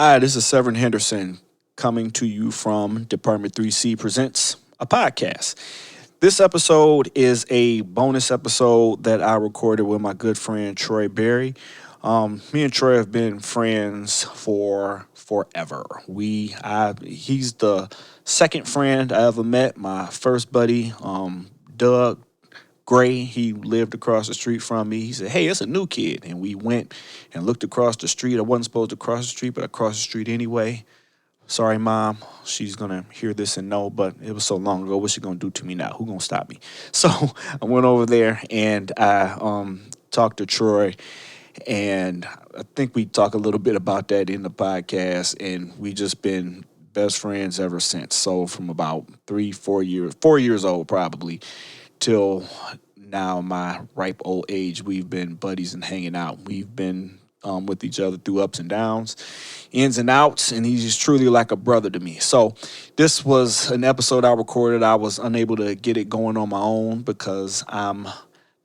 Hi, this is Severen Henderson coming to you from Department 3C Presents a podcast. This episode is a bonus episode that I recorded with my good friend Troy Berry. Me and Troy have been friends for forever. He's the second friend I ever met. My first buddy, Doug Gray, he lived across the street from me. He said, "Hey, it's a new kid." And we went and looked across the street. I wasn't supposed to cross the street, but I crossed the street anyway. Sorry, Mom. She's going to hear this and know, but it was so long ago. What's she going to do to me now? Who's going to stop me? So I went over there and I talked to Troy. And I think we talk a little bit about that in the podcast. And we just been best friends ever since. So from about 4 years old probably, till now, my ripe old age, we've been buddies and hanging out. We've been with each other through ups and downs, ins and outs, and he's just truly like a brother to me. So this was an episode I recorded. I was unable to get it going on my own because I'm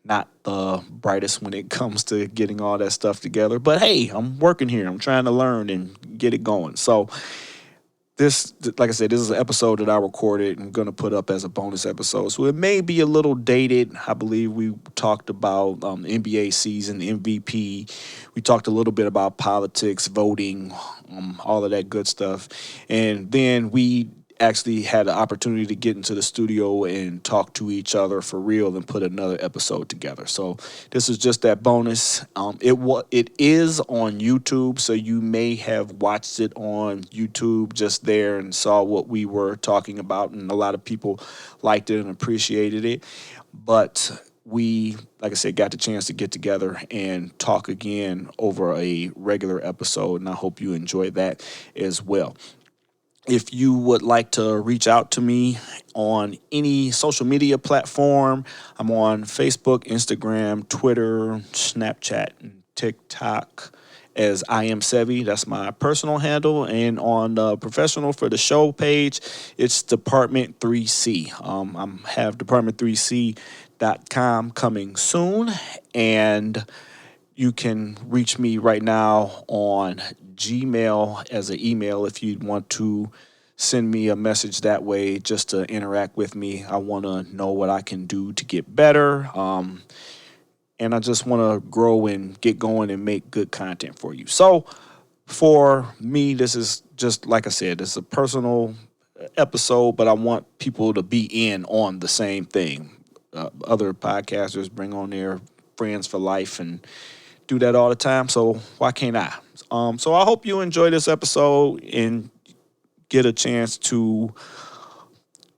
not the brightest when it comes to getting all that stuff together. But hey, I'm working here. I'm trying to learn and get it going. So this, like I said, this is an episode that I recorded and going to put up as a bonus episode. So it may be a little dated. I believe we talked about NBA season, MVP. We talked a little bit about politics, voting, all of that good stuff. And then we actually had the opportunity to get into the studio and talk to each other for real and put another episode together. So this is just that bonus. It is on YouTube, so you may have watched it on YouTube just there and saw what we were talking about, and a lot of people liked it and appreciated it. But we, like I said, got the chance to get together and talk again over a regular episode, and I hope you enjoy that as well. If you would like to reach out to me on any social media platform, I'm on Facebook, Instagram, Twitter, Snapchat, and TikTok as I am Sevy. That's my personal handle. And on the professional for the show page, it's Department 3C. I have Department3C.com coming soon. And you can reach me right now on Gmail as an email if you'd want to send me a message that way just to interact with me. I want to know what I can do to get better. And I just want to grow and get going and make good content for you. So for me, this is just, like I said, it's a personal episode, but I want people to be in on the same thing. Other podcasters bring on their friends for life and do that all the time, so why can't I? So I hope you enjoy this episode and get a chance to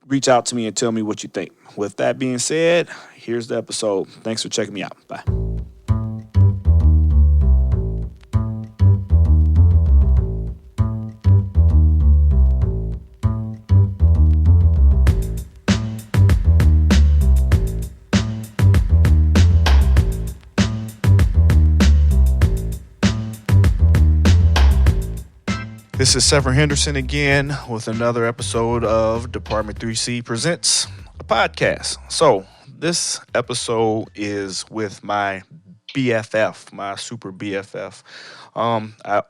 reach out to me and tell me what you think. With that being said, here's the episode. Thanks for checking me out. Bye. This is Severen Henderson again with another episode of Department 3C Presents a podcast. So this episode is with my BFF, my super BFF.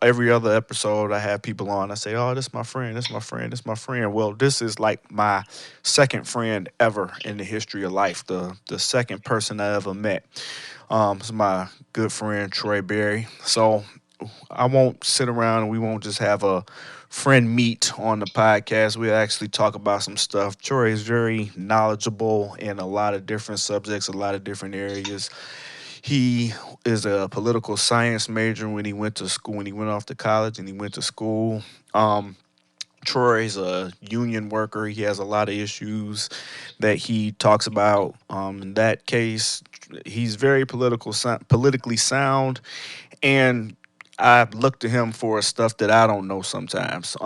Every other episode I have people on, I say, "Oh, this is my friend, this is my friend, this is my friend." Well, this is like my second friend ever in the history of life, the second person I ever met. It's my good friend Troy Berry. So I won't sit around and we won't just have a friend meet on the podcast. We'll actually talk about some stuff. Troy is very knowledgeable in a lot of different subjects, a lot of different areas. He is a political science major when he went to school, when he went off to college and he went to school. Troy's a union worker. He has a lot of issues that he talks about. In that case, he's very politically sound, and I look to him for stuff that I don't know sometimes.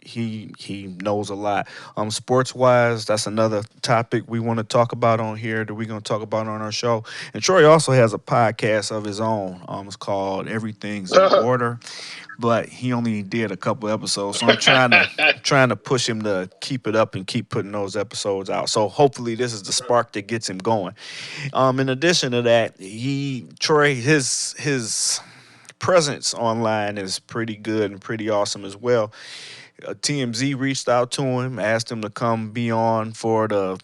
He knows a lot. Sports wise, that's another topic we want to talk about on here that we're going to talk about on our show. And Troy also has a podcast of his own. It's called Everything's in Order, but he only did a couple episodes, so I'm trying to push him to keep it up and keep putting those episodes out. So hopefully this is the spark that gets him going. In addition to that, Troy, his presence online is pretty good and pretty awesome as well. TMZ reached out to him, asked him to come be on for the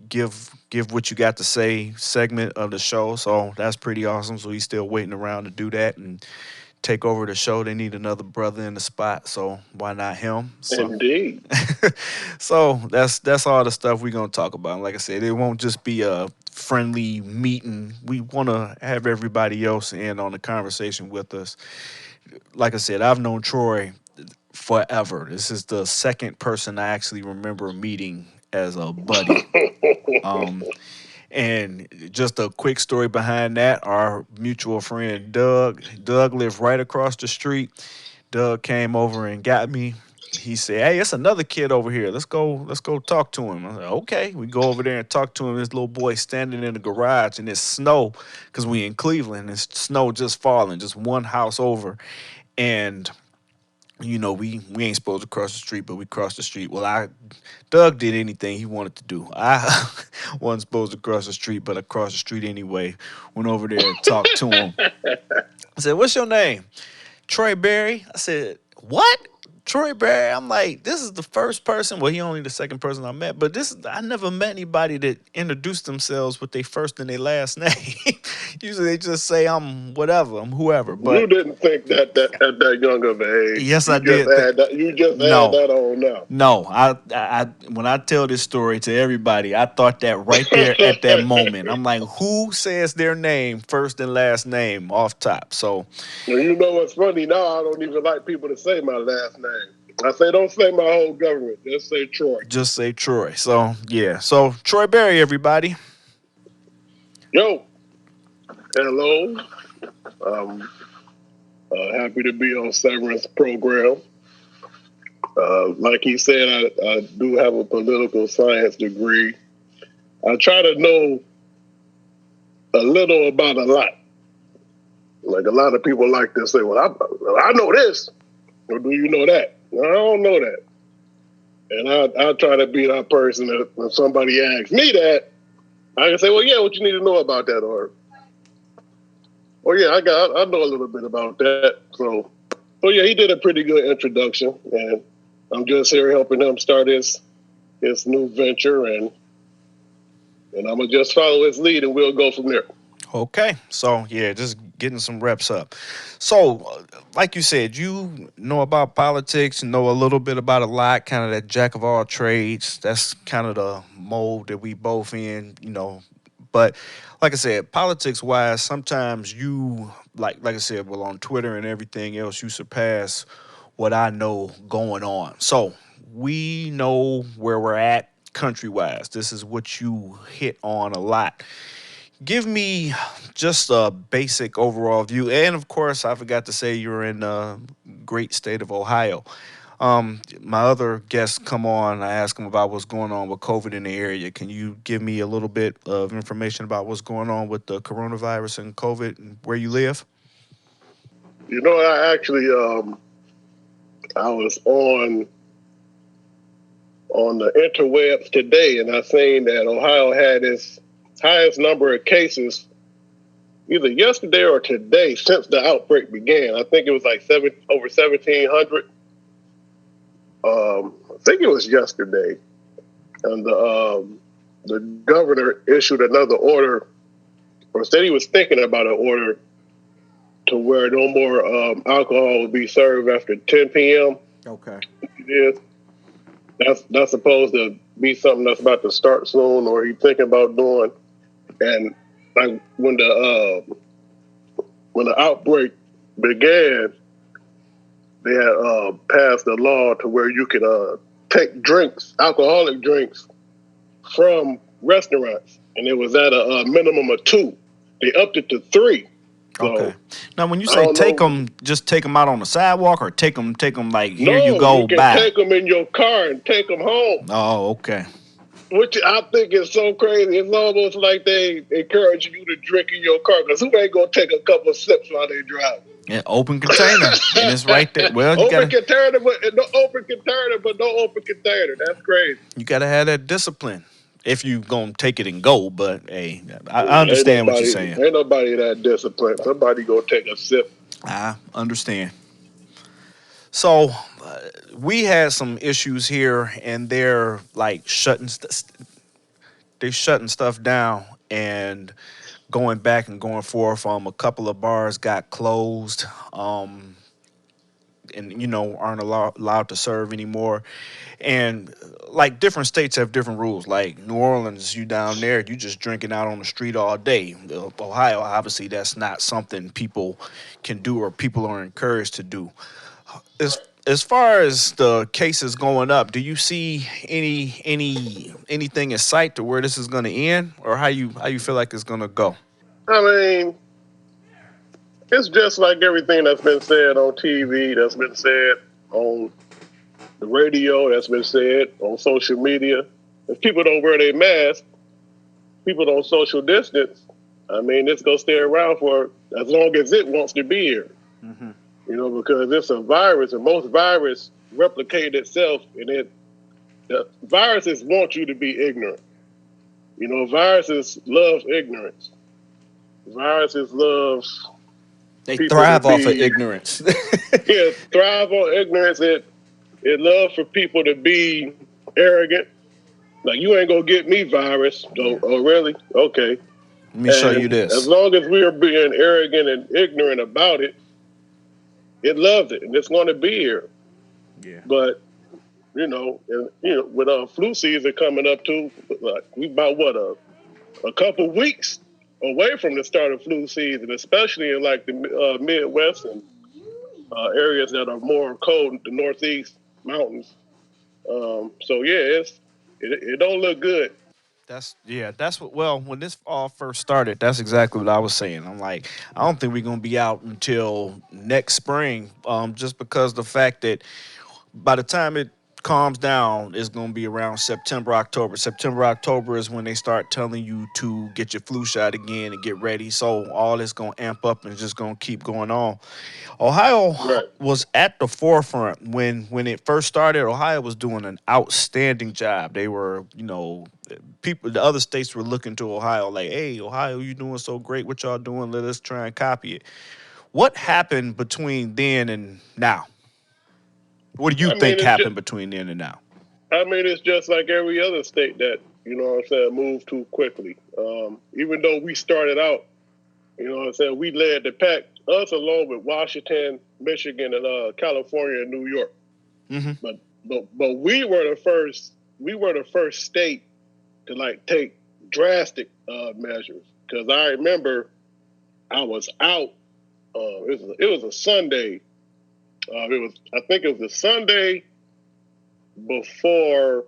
give what you got to say segment of the show. So that's pretty awesome. So he's still waiting around to do that and take over the show. They need another brother in the spot, so why not him? So, Indeed. so that's all the stuff we're gonna talk about. And like I said, it won't just be a friendly meeting. We want to have everybody else in on the conversation with us. Like I said, I've known Troy forever. This is the second person I actually remember meeting as a buddy. Um, and just a quick story behind that, our mutual friend Doug lived right across the street. Doug came over and got me. He said, "Hey, it's another kid over here. Let's go talk to him." I was like, "Okay." We go over there and talk to him. This little boy standing in the garage and it's snow because we in Cleveland. It's snow just falling, just one house over. And we ain't supposed to cross the street, but we crossed the street. Well, Doug did anything he wanted to do. I wasn't supposed to cross the street, but I crossed the street anyway. Went over there and talked to him. I said, "What's your name?" "Troy Berry." I said, "What? Troy Berry?" I'm like, this is the first person. Well, he only the second person I met, but I never met anybody that introduced themselves with their first and their last name. Usually they just say I'm whatever, I'm whoever. But you didn't think that at that young of an age. yes, You I did. You just add No, that on now. no. I when I tell this story to everybody, I thought that right there at that moment. I'm like, who says their name first and last name off top? So And you know what's funny? Now I don't even like people to say my last name. I say don't say my whole government. Just say Troy. just say Troy. So yeah. So Troy Berry, everybody. Yo, hello. Um, happy to be on Severen's program. Like he said, I do have a political science degree. I try to know a little about a lot. Like a lot of people like to say, "Well, I know this," or "Do you know that?" I don't know that. And I try to be that person that when somebody asks me that, I can say, "Well, yeah, what you need to know about that?" Or yeah, I know a little bit about that. So yeah, he did a pretty good introduction, and I'm just here helping him start his new venture, and I'm gonna just follow his lead, and we'll go from there. Okay. So yeah, just getting some reps up. So, like you said, you know about politics, know a little bit about a lot, kind of that jack of all trades. That's kind of the mold that we both in. But like I said, politics wise, sometimes you like I said, well, on Twitter and everything else, you surpass what I know going on. So we know where we're at country wise. This is what you hit on a lot. Give me just a basic overall view. And of course, I forgot to say you're in the great state of Ohio. My other guests come on. I ask them about what's going on with COVID in the area. Can you give me a little bit of information about what's going on with the coronavirus and COVID and where you live? You know, I actually I was on the interwebs today, and I seen that Ohio had its highest number of cases either yesterday or today since the outbreak began. I think it was like over 1,700. I think it was yesterday, and the governor issued another order, or said he was thinking about an order to where no more alcohol would be served after 10 p.m. Okay. Yeah, that's supposed to be something that's about to start soon, or he's thinking about doing. And like when the outbreak began, they had passed a law to where you could take drinks, alcoholic drinks, from restaurants, and it was at a minimum of 2. They upped it to 3. So, okay. Now, when you say take them, just take them out on the sidewalk, or take them like here you go. You can back. take them in your car and take them home. Oh, okay. Which I think is so crazy. It's almost like they encourage you to drink in your car, because who ain't gonna take a couple of sips while they drive? Yeah, open container, and it's right there. Well, you open container, but no open container. That's crazy. You gotta have that discipline if you gonna take it and go. But hey, I understand what you're saying. Ain't nobody that disciplined. Somebody gonna take a sip I understand. So we had some issues here, and they're shutting stuff down and going back and going forth. A couple of bars got closed, and aren't allowed to serve anymore. And like different states have different rules. Like New Orleans, you down there, you just drinking out on the street all day. Ohio, obviously, that's not something people can do or people are encouraged to do. As far as the cases going up, do you see anything in sight to where this is going to end, or how you feel like it's going to go? I mean, it's just like everything that's been said on TV, that's been said on the radio, that's been said on social media. If people don't wear their mask, people don't social distance, I mean, it's going to stay around for as long as it wants to be here. Mm-hmm. Because it's a virus, and most virus replicate itself, and the viruses want you to be ignorant. Viruses love ignorance. Viruses love They people thrive off of be, ignorance. yeah, thrive on ignorance. It love for people to be arrogant. Like, you ain't gonna get me, virus. Oh, really? Okay. Let me show you this. As long as we are being arrogant and ignorant about it, it loves it, and it's going to be here. Yeah. But with flu season coming up too, like we about a couple weeks away from the start of flu season, especially in like the Midwest and areas that are more cold, the Northeast mountains. So yeah, it don't look good. That's what. Well, when this all first started, that's exactly what I was saying. I'm like, I don't think we're gonna be out until next spring, just because the fact that by the time it calms down, it's going to be around September, October. September, October is when they start telling you to get your flu shot again and get ready. So all this going to amp up and it's just going to keep going on. Ohio Right. was at the forefront when it first started. Ohio was doing an outstanding job. They were, people, the other states were looking to Ohio like, hey, Ohio, you doing so great. What y'all doing? Let us try and copy it. What happened between then and now? What do you I mean, think happened between then and now? it's just like every other state that moved too quickly. Even though we started out, we led the pack. Us along with Washington, Michigan, and California and New York. Mm-hmm. But we were the first. We were the first state to like take drastic measures. Because I remember I was out. It was a Sunday. I think it was the Sunday before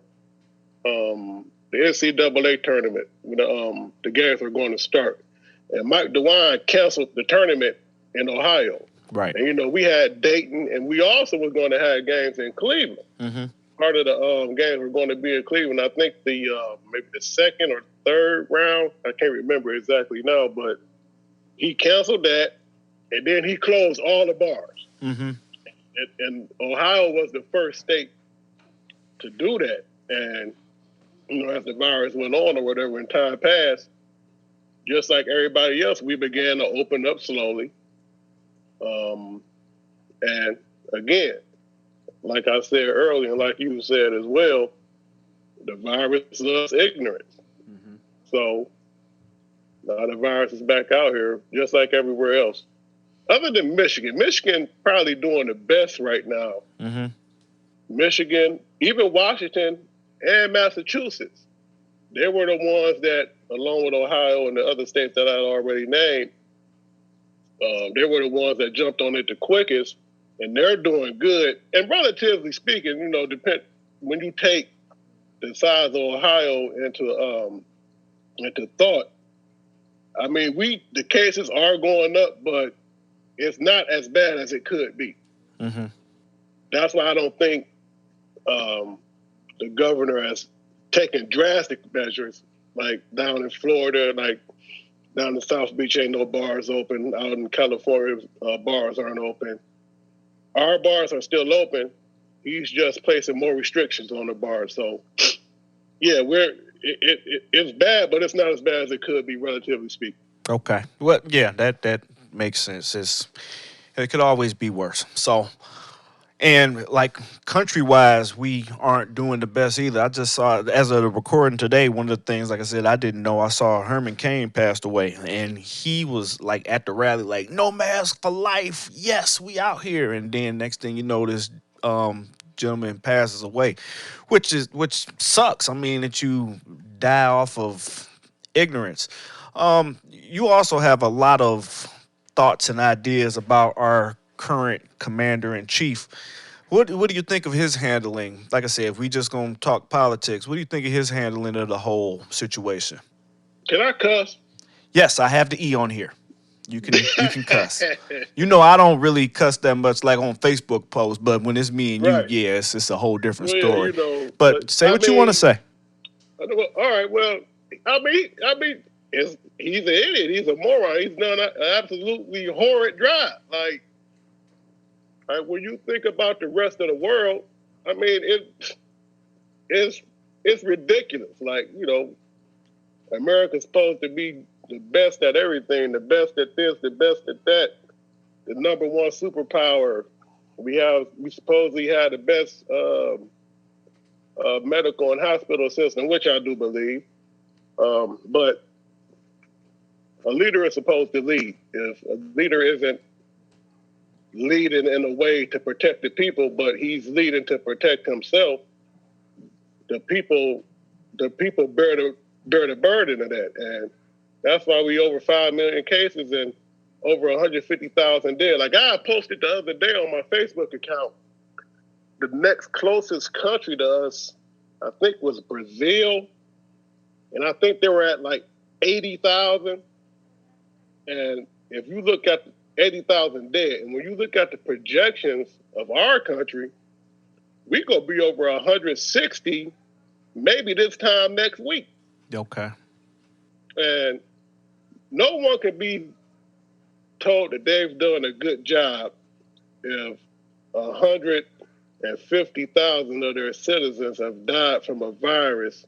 the NCAA tournament. The games were going to start, and Mike DeWine canceled the tournament in Ohio. Right. And we had Dayton, and we also were going to have games in Cleveland. Mm-hmm. Part of the games were going to be in Cleveland. I think the maybe the second or third round. I can't remember exactly now, but he canceled that, and then he closed all the bars. Mm-hmm. And Ohio was the first state to do that. And as the virus went on or whatever, and time passed, just like everybody else, we began to open up slowly. And again, like I said earlier, and like you said as well, the virus loves ignorance. Mm-hmm. So now the virus is back out here, just like everywhere else. Other than Michigan probably doing the best right now. Mm-hmm. Michigan, even Washington and Massachusetts, they were the ones that, along with Ohio and the other states that I already named, they were the ones that jumped on it the quickest, and they're doing good. And relatively speaking, when you take the size of Ohio into thought, I mean, the cases are going up, but it's not as bad as it could be. Mm-hmm. That's why I don't think the governor has taken drastic measures, like down in Florida, like down in South Beach, ain't no bars open. Out in California, bars aren't open. Our bars are still open. He's just placing more restrictions on the bars. So, yeah, it's bad, but it's not as bad as it could be, relatively speaking. Okay. Well, yeah, that makes sense. It could always be worse. So, and like country wise, we aren't doing the best either. I just saw, as of the recording today, one of the things, like I said, I didn't know. I saw Herman Cain passed away, and he was like at the rally, like, no mask for life. Yes, we out here. And then next thing you know, this gentleman passes away, which sucks. I mean, that you die off of ignorance. You also have a lot of thoughts and ideas about our current commander in chief. What do you think of his handling? Like I said, if we just gonna talk politics, what do you think of his handling of the whole situation? Can I cuss? Yes, I have the E on here. You can cuss. You know I don't really cuss that much like on Facebook posts, but when it's me and you, Right. yeah, it's a whole different Well, story. but But say I what you want to mean, say. all right. Well, he's an idiot. He's a moron. He's done an absolutely horrid job. Like when you think about the rest of the world, I mean, it's ridiculous. Like, America's supposed to be the best at everything, the best at this, the best at that, the number one superpower. We supposedly have the best medical and hospital system, which I do believe. But a leader is supposed to lead. If a leader isn't leading in a way to protect the people, but he's leading to protect himself, the people bear the burden of that. And that's why we over 5 million cases and over 150,000 dead. Like I posted the other day on my Facebook account, the next closest country to us, I think, was Brazil. And I think they were at like 80,000. And if you look at 80,000 dead, and when you look at the projections of our country, we gonna be over 160 maybe this time next week. Okay. And no one can be told that they've done a good job if 150,000 of their citizens have died from a virus,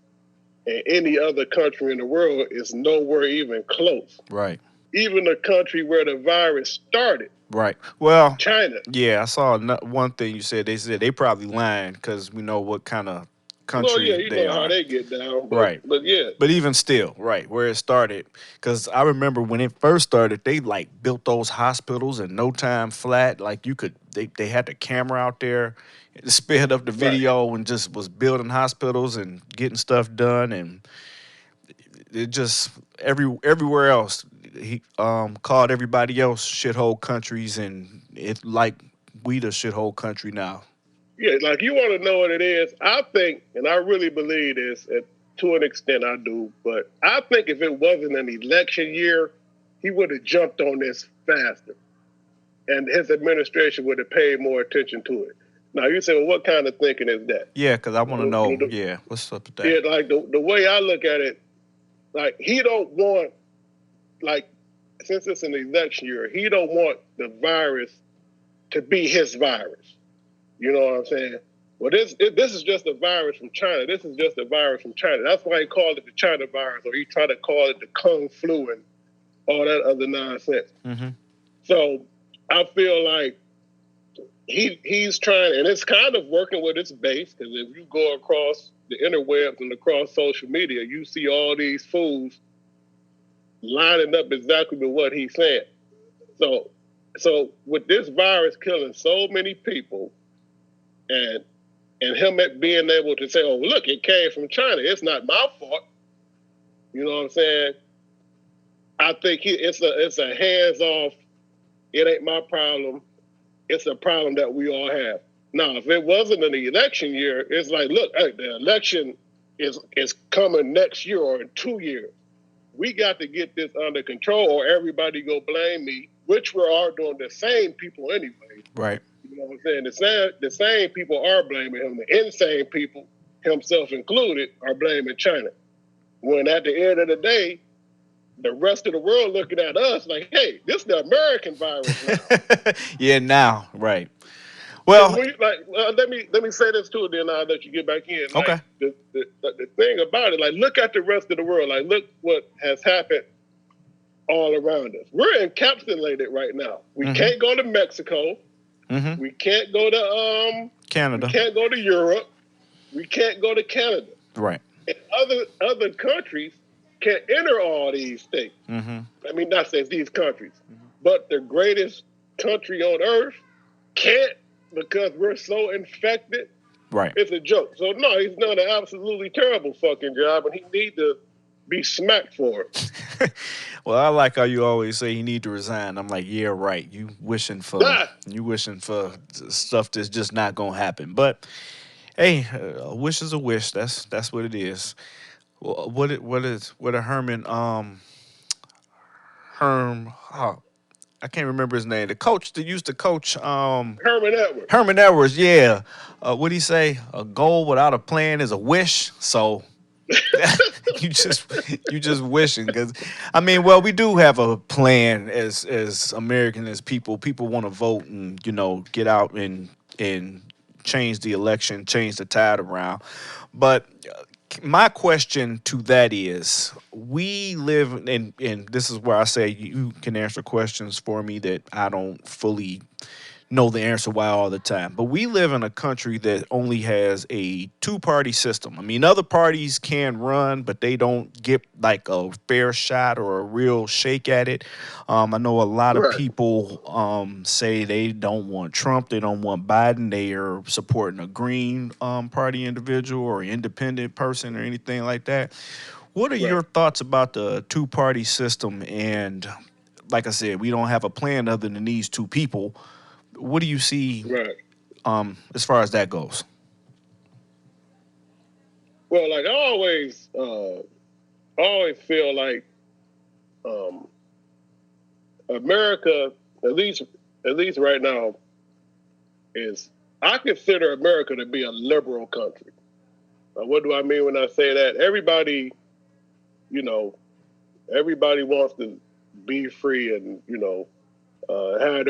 and any other country in the world is nowhere even close. Right. Even the country where the virus started. Right. Well, China. Yeah, I saw one thing you said. They said they probably lying because we know what kind of country Well, yeah, you they know how are. they get down. Right. But yeah. But even still, right, where it started, because I remember when it first started, they like built those hospitals in no time flat. Like they had the camera out there, sped up the video, and just was building hospitals and getting stuff done, and it just everywhere else. He called everybody else shithole countries, and it like we the shithole country now. Yeah, like you want to know what it is. I think, and I really believe this, to an extent I do, but I think if it wasn't an election year, he would have jumped on this faster. And his administration would have paid more attention to it. Now, you say, well, what kind of thinking is that? Yeah, because I want to know, what's up with that? Yeah, like the way I look at it, like he don't want, like, since it's an election year, he don't want the virus to be his virus. You know what I'm saying? Well, this is just a virus from China. This is just a virus from China. That's why he called it the China virus, or he tried to call it the Kung flu and all that other nonsense. Mm-hmm. So I feel like he's trying, and it's kind of working with its base, because if you go across the interwebs and across social media, you see all these fools lining up exactly with what he's saying. So with this virus killing so many people, and him being able to say, "Oh, look, it came from China. It's not my fault." You know what I'm saying? I think it's a hands off. It ain't my problem. It's a problem that we all have. Now, if it wasn't an election year, it's like, look, hey, the election is coming next year or in 2 years. We got to get this under control, or everybody go blame me, which we're all doing, the same people anyway. Right. You know what I'm saying? The same people are blaming him. The insane people, himself included, are blaming China. When at the end of the day, the rest of the world looking at us like, hey, this is the American virus now. Yeah, now, right. Well, let me say this too, then I'll let you get back in. Like, okay. The thing about it, like, look at the rest of the world. Like, look what has happened all around us. We're encapsulated right now. We Mm-hmm. can't go to Mexico. Mm-hmm. We can't go to Canada. We can't go to Europe. We can't go to Canada. Right. And other countries can enter all these states. Mm-hmm. I mean, not saying these countries, but the greatest country on earth can't because we're so infected. Right. It's a joke. So no, he's done an absolutely terrible fucking job, and he need to be smacked for it. Well, I like how you always say you need to resign. I'm like, yeah, right. You wishing for stuff that's just not gonna happen. But hey, a wish is a wish. That's what it is. What a Herm. Oh, I can't remember his name. The coach that used to coach Herman Edwards. Herman Edwards. Yeah. What'd he say? A goal without a plan is a wish. So you just wishing because I mean, well, we do have a plan as American as people. People want to vote and get out and change the election, change the tide around. But my question to that is, we live in, and this is where I say you can answer questions for me that I don't fully know the answer why all the time. But we live in a country that only has a two-party system. I mean, other parties can run, but they don't get like a fair shot or a real shake at it. I know a lot of people say they don't want Trump, they don't want Biden, they are supporting a Green Party individual or independent person or anything like that. What are your thoughts about the two-party system? And like I said, we don't have a plan other than these two people. What do you see as far as that goes? Well, like I always feel like America, at least right now, I consider America to be a liberal country. What do I mean when I say that? Everybody wants to be free and have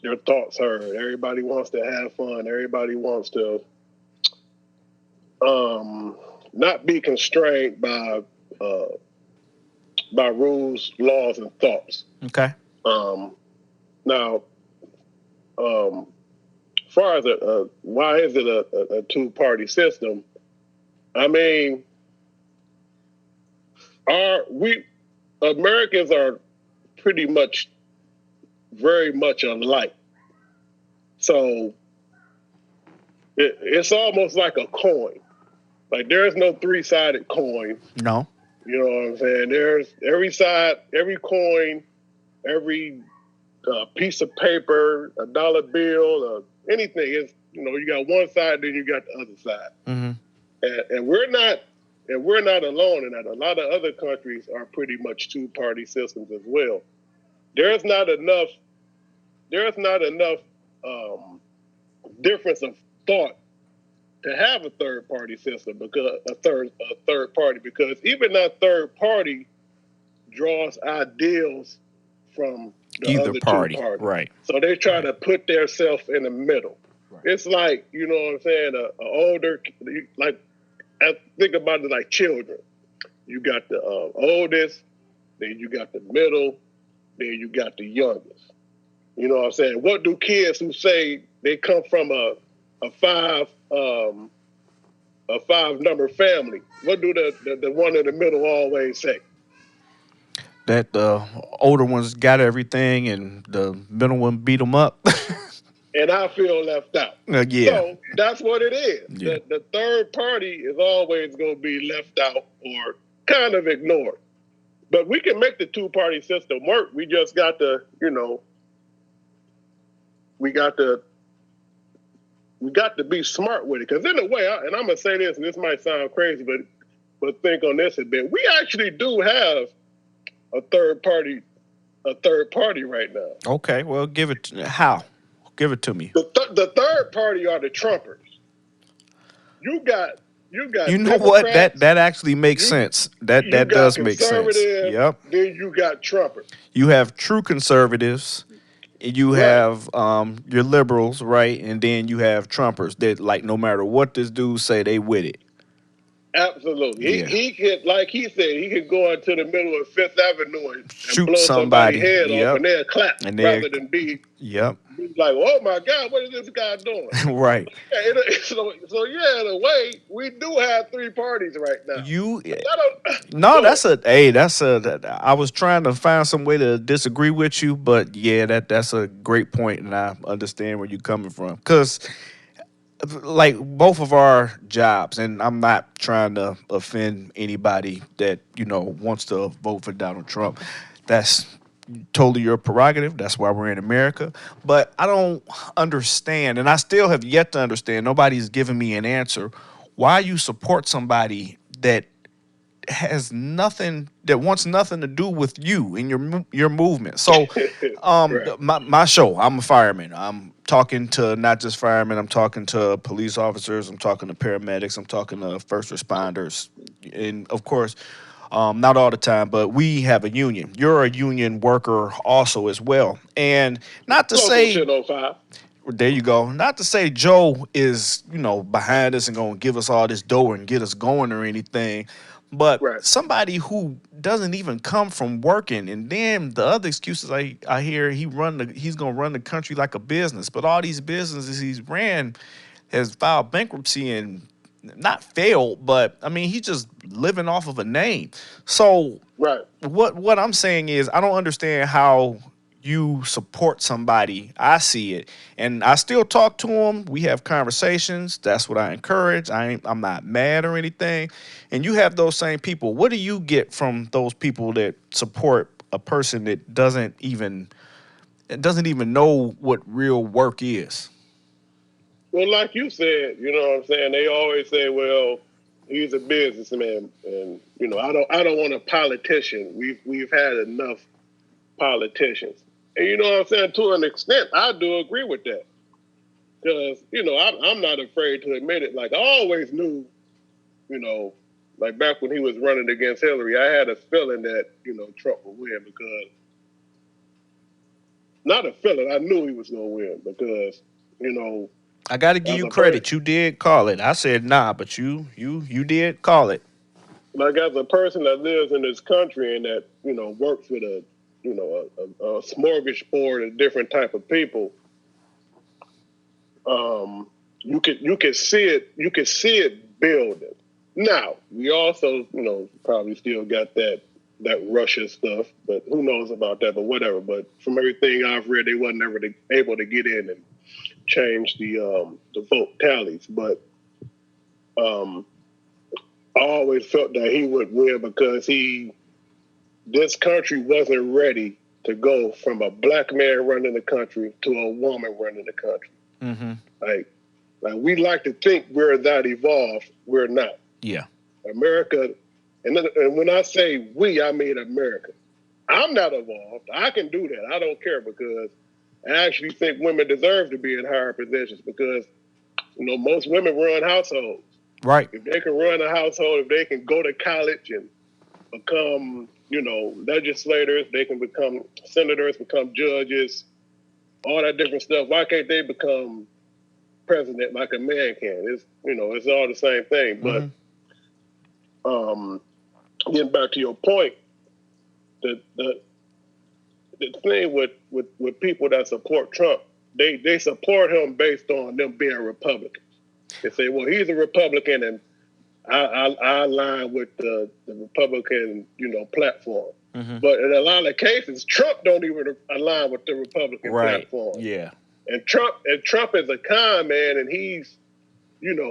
their thoughts heard. Everybody wants to have fun. Everybody wants to not be constrained by rules, laws, and thoughts. Okay. Now, as far as why is it a two-party system? I mean, Americans are pretty much very much alike. So it's almost like a coin. Like there's no three-sided coin. No. You know what I'm saying? There's every side, every coin, every piece of paper, a dollar bill, anything. Is you got one side, then you got the other side. Mm-hmm. And we're not alone in that. A lot of other countries are pretty much two-party systems as well. There's not enough difference of thought to have a third party system, because a third party, because even that third party draws ideals from the either other party. Two parties. Right. So they try to put themselves in the middle. Right. It's like, you know what I'm saying, a older, like, I think about it like children. You got the oldest, then you got the middle, then you got the youngest. You know what I'm saying? What do kids who say they come from a five number family, what do the one in the middle always say? That the older ones got everything and the middle one beat them up. And I feel left out. Yeah. So that's what it is. Yeah. The third party is always going to be left out or kind of ignored. But we can make the two-party system work. We just got to, we got to be smart with it. Because in a way, and I'm going to say this, and this might sound crazy, but think on this a bit. We actually do have a third party right now. Okay, well, give it how? Give it to me. The third party are the Trumpers. You got. You know what? That actually makes sense. That does make sense. Yep. Then you got Trumpers. You have true conservatives. You have your liberals, right? And then you have Trumpers that, like, no matter what this dude say, they with it. Absolutely. Yeah. He could, like he said, he could go into the middle of Fifth Avenue and Shoot blow somebody's somebody. head off, Yep. and they'll clap And they're, rather than be yep. like, "Oh my God, what is this guy doing?" Right. Yeah, so yeah, in a way, we do have three parties right now. You I No, go ahead. I was trying to find some way to disagree with you, but yeah, that's a great point, and I understand where you're coming from. Cause like both of our jobs, and I'm not trying to offend anybody that wants to vote for Donald Trump. That's totally your prerogative. That's why we're in America. But I don't understand, and I still have yet to understand. Nobody's given me an answer why you support somebody that has nothing that wants nothing to do with you and your movement. So, Right. my show, I'm a fireman. I'm talking to not just firemen. I'm talking to police officers. I'm talking to paramedics. I'm talking to first responders, and of course, not all the time, but we have a union. You're a union worker also as well, and not to Local say 1005. there you go. Not to say Joe is, behind us and going to give us all this dough and get us going or anything, but Right. somebody who doesn't even come from working, and then the other excuses I hear he's going to run the country like a business, but all these businesses he's ran has filed bankruptcy and not failed, but I mean he's just living off of a name. So Right. what I'm saying is I don't understand how you support somebody. I see it, and I still talk to them. We have conversations. That's what I encourage. I'm not mad or anything. And you have those same people. What do you get from those people that support a person that doesn't even know what real work is? Well, like you said, you know what I'm saying? They always say, well, he's a businessman, and I don't want a politician. We've had enough politicians. And you know what I'm saying? To an extent, I do agree with that. Because, I'm not afraid to admit it. Like, I always knew, like back when he was running against Hillary, I had a feeling that, Trump would win because, not a feeling, I knew he was going to win because, I got to give as you a person, credit. You did call it. I said nah, but you did call it. like as a person that lives in this country and that, works with a smorgasbord of different type of people, you can see it building. Now we also probably still got that Russia stuff, but who knows about that? But whatever. But from everything I've read, they wasn't ever able to get in and change the vote tallies. But I always felt that he would win because this country wasn't ready to go from a black man running the country to a woman running the country. Mm-hmm. Like we like to think we're that evolved. We're not. Yeah. America, and when I say we, I mean America. I'm not evolved. I can do that. I don't care because I actually think women deserve to be in higher positions because, most women run households. Right. If they can run a household, if they can go to college and become, legislators, they can become senators, become judges, all that different stuff. Why can't they become president like a man can? It's all the same thing. But getting back to your point, the thing with people that support Trump, they support him based on them being Republicans. They say, well, he's a Republican and I align with the Republican, platform. Mm-hmm. But in a lot of cases, Trump don't even align with the Republican platform. Yeah. And Trump is a con man, and he's,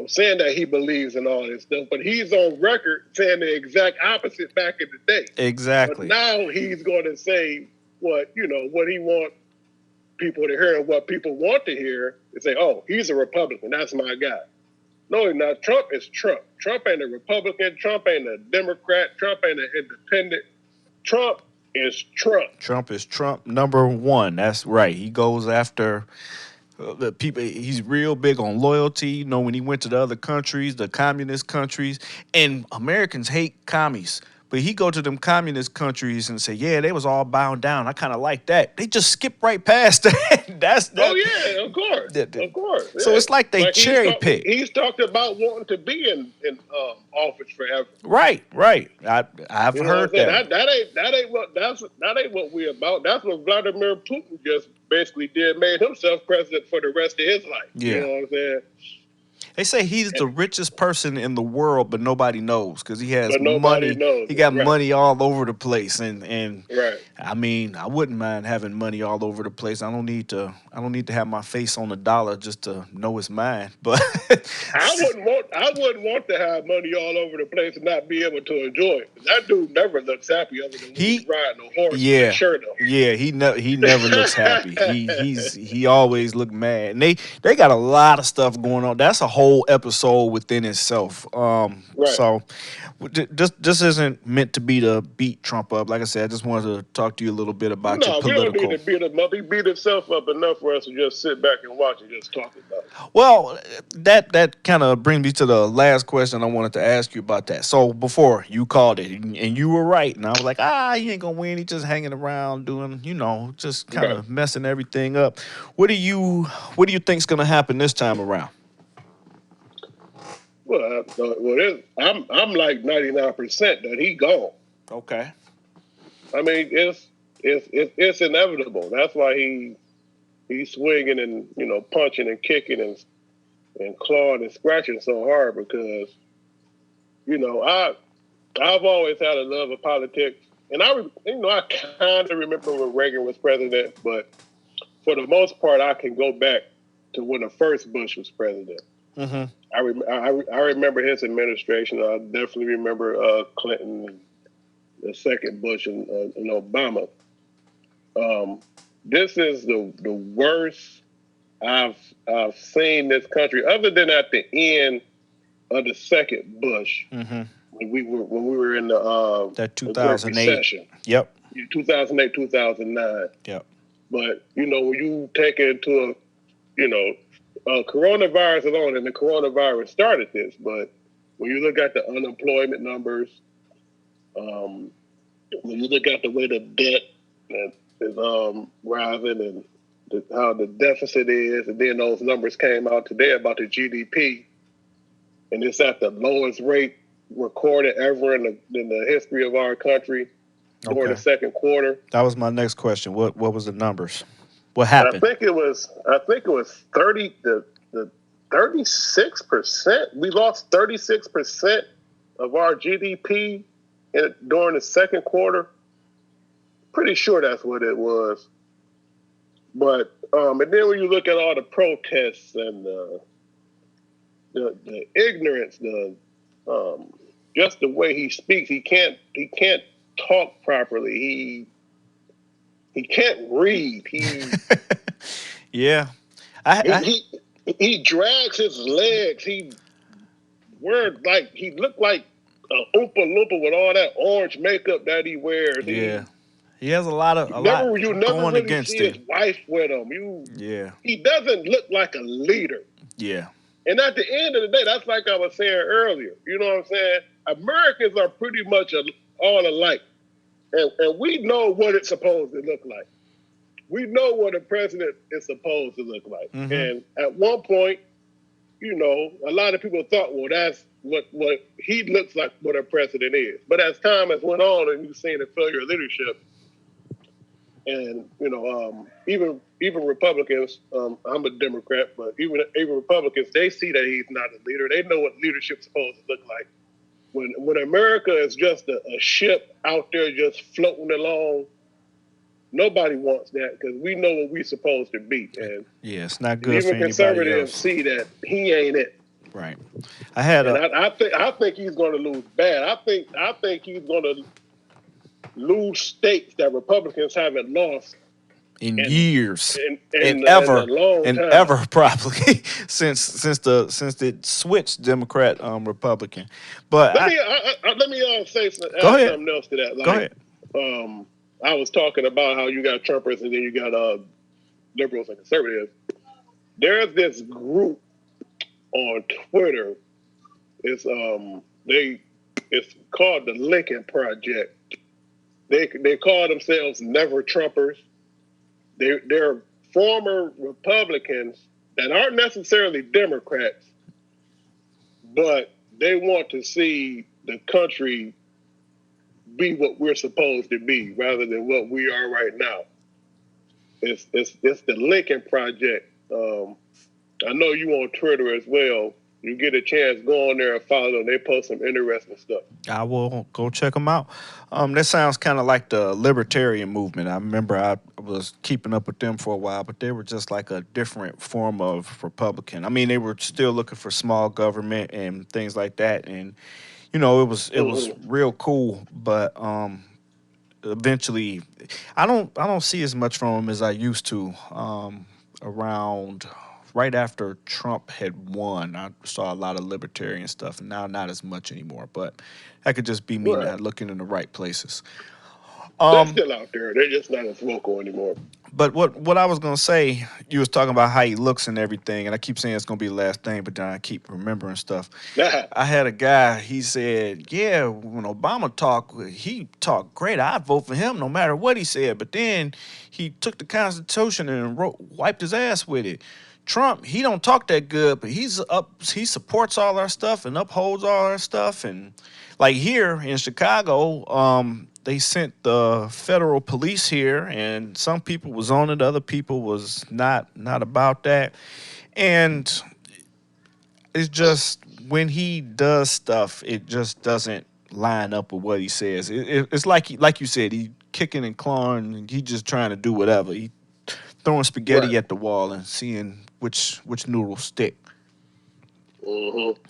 saying that he believes in all this stuff, but he's on record saying the exact opposite back in the day. Exactly. But now he's going to say what he wants people to hear and what people want to hear and say, oh, he's a Republican. That's my guy. No, he's not. Trump is Trump. Trump ain't a Republican. Trump ain't a Democrat. Trump ain't an independent. Trump is Trump. Trump is Trump number one. That's right. He goes after the people. He's real big on loyalty. When he went to the other countries, the communist countries, and Americans hate commies. But he go to them communist countries and say, yeah, they was all bound down. I kind of like that. They just skip right past that. That's that. Oh yeah, of course, of course. So Yeah. it's like they cherry pick. He's talked about wanting to be in office forever. Right. I've heard that. That ain't what we're about. That's what Vladimir Putin just basically did. Made himself president for the rest of his life. Yeah. You know what I'm saying? They say he's the richest person in the world, but nobody knows because he has money. Knows. He got money all over the place, and right. I mean, I wouldn't mind having money all over the place. I don't need to have my face on a dollar just to know it's mine. But I wouldn't want to have money all over the place and not be able to enjoy it. That dude never looks happy other than when he's riding a horse with a shirt on. Yeah, he never looks happy. He always look mad. And they got a lot of stuff going on. That's a whole episode within itself. Right. So this isn't meant to be to beat Trump up. Like I said, I just wanted to talk to you a little bit about your political. No, we don't need to beat him up. He beat himself up enough for us to just sit back and watch and just talk about it. Well, that kind of brings me to the last question I wanted to ask you about that. So before you called it, and you were right, and I was like, he ain't gonna win. He's just hanging around doing, just kind of messing everything up. What do you think's gonna happen this time around? Well, I'm like 99% that he gone. Okay. I mean, it's inevitable. That's why he's swinging and punching and kicking and clawing and scratching so hard because I've always had a love of politics, and I kind of remember when Reagan was president, but for the most part, I can go back to when the first Bush was president. Mm-hmm. I remember his administration. I definitely remember Clinton, the second Bush, and Obama. This is the worst I've seen this country, other than at the end of the second Bush, mm-hmm. when we were in the that 2008. Yep. 2008, 2009. Yep. But when you take it into coronavirus alone, and the coronavirus started this, but when you look at the unemployment numbers, when you look at the way the debt is rising and how the deficit is, and then those numbers came out today about the GDP, and it's at the lowest rate recorded ever in the history of our country during the second quarter. That was my next question. What was the numbers? What happened? I think it was 36%. We lost 36% of our GDP during the second quarter. Pretty sure that's what it was. But and then when you look at all the protests and the ignorance, just the way he speaks, he can't talk properly. He can't read. Yeah. He drags his legs. He looked like a Oompa Loompa with all that orange makeup that he wears. Yeah. He has a lot you never going really against see him. His wife with him. He doesn't look like a leader. Yeah. And at the end of the day, that's like I was saying earlier. You know what I'm saying? Americans are pretty much all alike. And we know what it's supposed to look like. We know what a president is supposed to look like. Mm-hmm. And at one point, a lot of people thought, well, that's what he looks like, what a president is. But as time has went on and you've seen the failure of leadership, and, even Republicans, I'm a Democrat, but even Republicans, they see that he's not a leader. They know what leadership's supposed to look like. When America is just a ship out there just floating along, nobody wants that because we know what we're supposed to be. And it's not good for even conservatives see that he ain't it. Right. I think he's going to lose bad. I think he's going to lose states that Republicans haven't lost in years and ever probably since it switched Democrat Republican. But let me say add something else to that. Go ahead. I was talking about how you got Trumpers and then you got liberals and conservatives. There's this group on Twitter. It's It's called the Lincoln Project. They call themselves Never Trumpers. They're former Republicans that aren't necessarily Democrats, but they want to see the country be what we're supposed to be rather than what we are right now. It's the Lincoln Project. I know you on Twitter as well. You get a chance, go on there and follow them. They post some interesting stuff. I will go check them out. That sounds kind of like the libertarian movement. I remember I was keeping up with them for a while, but they were just like a different form of Republican. I mean, they were still looking for small government and things like that, and it was real cool. But eventually, I don't see as much from them as I used to. Around right after Trump had won, I saw a lot of libertarian stuff, and now not as much anymore. But that could just be me not looking in the right places. They're still out there. They're just not as vocal anymore. But what I was gonna say, you was talking about how he looks and everything, and I keep saying it's gonna be the last thing, but then I keep remembering stuff. I had a guy. He said, "Yeah, when Obama talked, he talked great. I'd vote for him no matter what he said." But then he took the Constitution and wiped his ass with it. Trump, he don't talk that good, but he supports all our stuff and upholds all our stuff. And like here in Chicago, they sent the federal police here, and some people was on it, other people was not about that. And it's just when he does stuff, it just doesn't line up with what he says. It's like you said, he kicking and clawing, and he just trying to do whatever. He throwing spaghetti at the wall and seeing which noodle stick. Mm-hmm.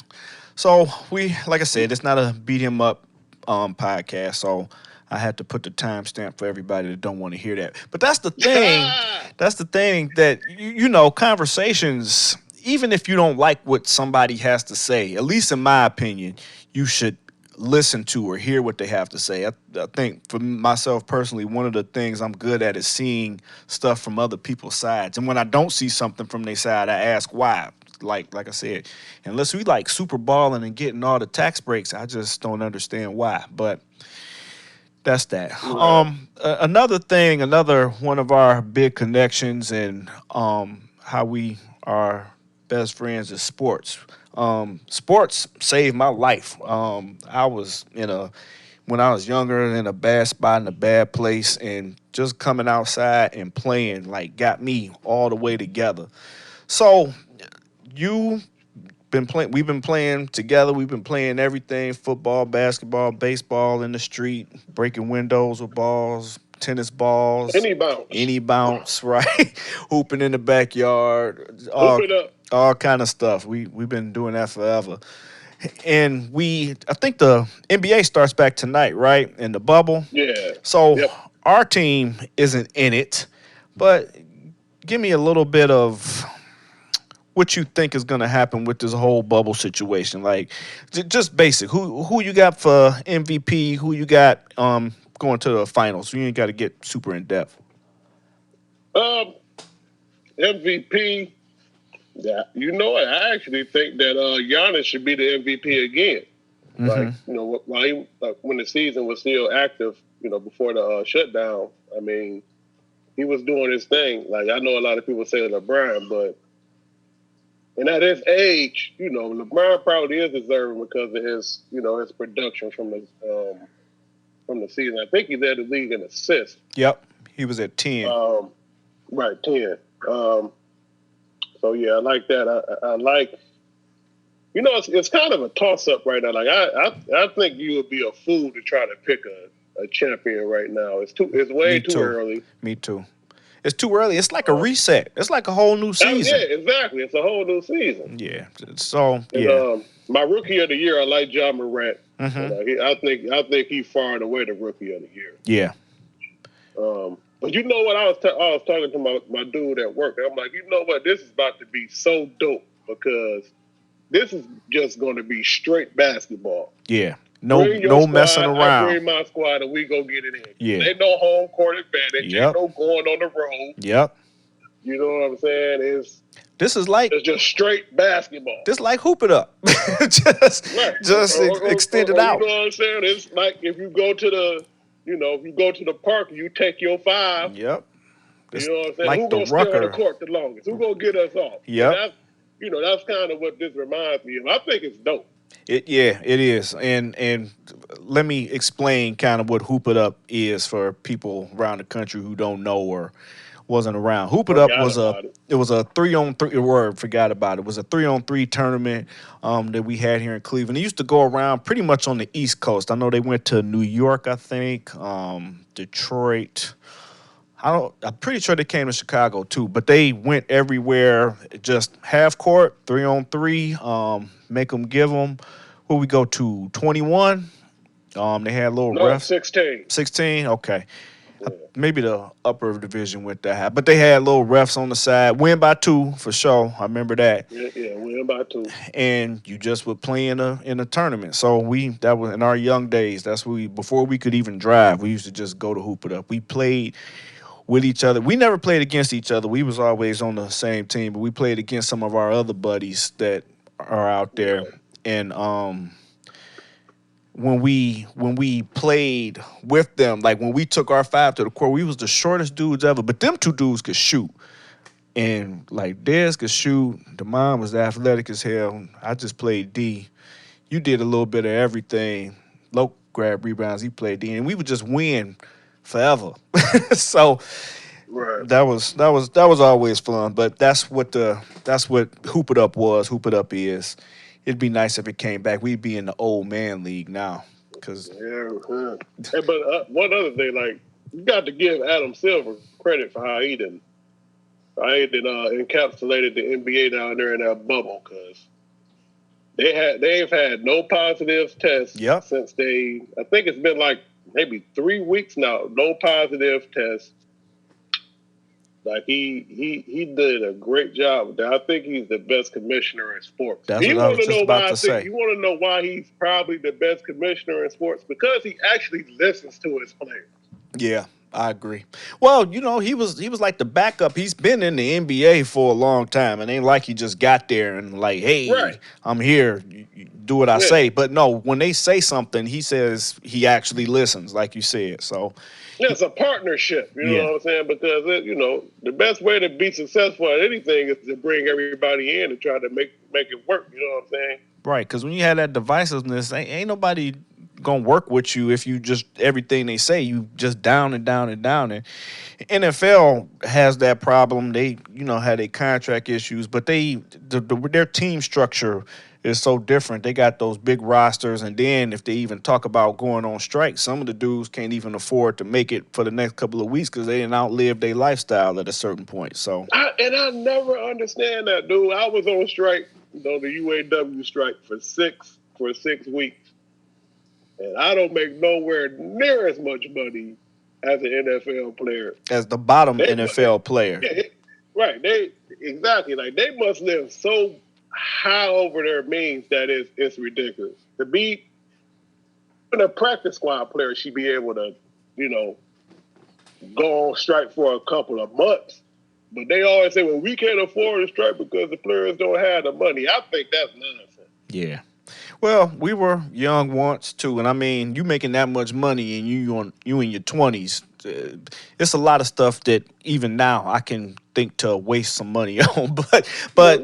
So like I said, it's not a beat him up podcast. So I had to put the timestamp for everybody that don't want to hear that. But that's the thing. That's the thing that conversations. Even if you don't like what somebody has to say, at least in my opinion, you should listen to or hear what they have to say. I think for myself personally, one of the things I'm good at is seeing stuff from other people's sides. And when I don't see something from their side, I ask why. Like I said, unless we like super balling and getting all the tax breaks, I just don't understand why. But that's that. Another one of our big connections and how we are best friends is sports. Sports saved my life. I was when I was younger in a bad spot in a bad place, and just coming outside and playing got me all the way together. So we've been playing together. We've been playing everything: football, basketball, baseball in the street, breaking windows with balls, tennis balls, any bounce, right? Hooping in the backyard, all kind of stuff. We've been doing that forever. And I think the NBA starts back tonight, right? In the bubble. Yeah. So our team isn't in it, but give me a little bit of what you think is going to happen with this whole bubble situation. Like, just basic. Who you got for MVP? Who you got going to the finals? You ain't got to get super in depth. MVP. Yeah, I actually think that Giannis should be the MVP again. Mm-hmm. When the season was still active, before the shutdown. I mean, he was doing his thing. Like, I know a lot of people say LeBron, but at his age, LeBron probably is deserving because of his, his production from the season. I think he led the league in assists. Yep, he was at 10. 10. So yeah, I like that. I like, it's kind of a toss up right now. Like I think you would be a fool to try to pick a champion right now. It's way too early. Me too. It's too early. It's like a reset. It's like a whole new season. Yeah, exactly. It's a whole new season. Yeah. So yeah. My rookie of the year, I like Ja Morant. Mm-hmm. I think he's far and away the rookie of the year. Yeah. But you know what? I was talking to my dude at work. I'm like, you know what? This is about to be so dope because this is just going to be straight basketball. Yeah. No messing around. I bring my squad and we go get it in. Yeah. Ain't no home court advantage. Ain't no going on the road. Yep. You know what I'm saying? This is like it's just straight basketball. This like hoop it up, just extend it out. You know what I'm saying? It's like if you go to the park, you take your 5. Yep. You know what I'm saying? Like Who gonna stay on the court the longest? Who gonna get us off? Yep. That's kind of what this reminds me of. I think it's dope. It is. And let me explain kind of what Hoop It Up is for people around the country who don't know or wasn't around. Hoop It Up was a 3-on-3 word. Forgot about it. It was a 3-on-3 tournament that we had here in Cleveland. It used to go around pretty much on the East Coast. I know they went to New York, I think, Detroit. I'm pretty sure they came to Chicago too, but they went everywhere. Just half court, 3-on-3. Make them give them. Who we go to? 21. They had little refs. 16. 16. Okay. Yeah. Maybe the upper division went that high, but they had little refs on the side. Win by 2 for sure. I remember that. Yeah, win by 2. And you just would play in a tournament. So that was in our young days. That's before we could even drive. We used to just go to Hoop It Up. We played with each other. We never played against each other. We was always on the same team, but we played against some of our other buddies that are out there. Right. And when we played with them, like when we took our 5 to the court, we was the shortest dudes ever. But them 2 dudes could shoot. And like Dez could shoot. DeMond was athletic as hell. I just played D. You did a little bit of everything. Low grab rebounds, he played D. And we would just win forever. So right. that was always fun. But that's what Hoop It Up was. Hoop It Up is. It'd be nice if it came back. We'd be in the old man league now. Hey, but one other thing, like you got to give Adam Silver credit for how he didn't encapsulated the NBA down there in that bubble, because they've had no positive tests since I think it's been like maybe 3 weeks now, no positive tests. Like he did a great job with that. I think he's the best commissioner in sports. That's what I was just about to say. You want to know why he's probably the best commissioner in sports? Because he actually listens to his players. Yeah, I agree. Well, he was like the backup. He's been in the NBA for a long time, and ain't like he just got there and like, hey, right. I'm here. You do what I say. But no, when they say something, he says he actually listens, like you said. So. It's a partnership, you know what I'm saying? Because, the best way to be successful at anything is to bring everybody in and try to make it work, you know what I'm saying? Right, because when you have that divisiveness, ain't nobody going to work with you if you just, everything they say, you just down and down and down. And NFL has that problem. They, had their contract issues, but their team structure is so different. They got those big rosters, and then if they even talk about going on strike, some of the dudes can't even afford to make it for the next couple of weeks because they didn't outlive their lifestyle at a certain point. So, I never understand that, dude. I was on strike, the UAW strike for 6 weeks, and I don't make nowhere near as much money as an NFL player, as the bottom NFL player. Right? Exactly. Like they must live so high over their means that it's ridiculous. To be a practice squad player, she'd be able to, go on strike for a couple of months. But they always say, well, we can't afford to strike because the players don't have the money. I think that's nonsense. Yeah. Well, we were young once too, and I mean, you making that much money and you in your 20s, it's a lot of stuff that even now I can think to waste some money on. But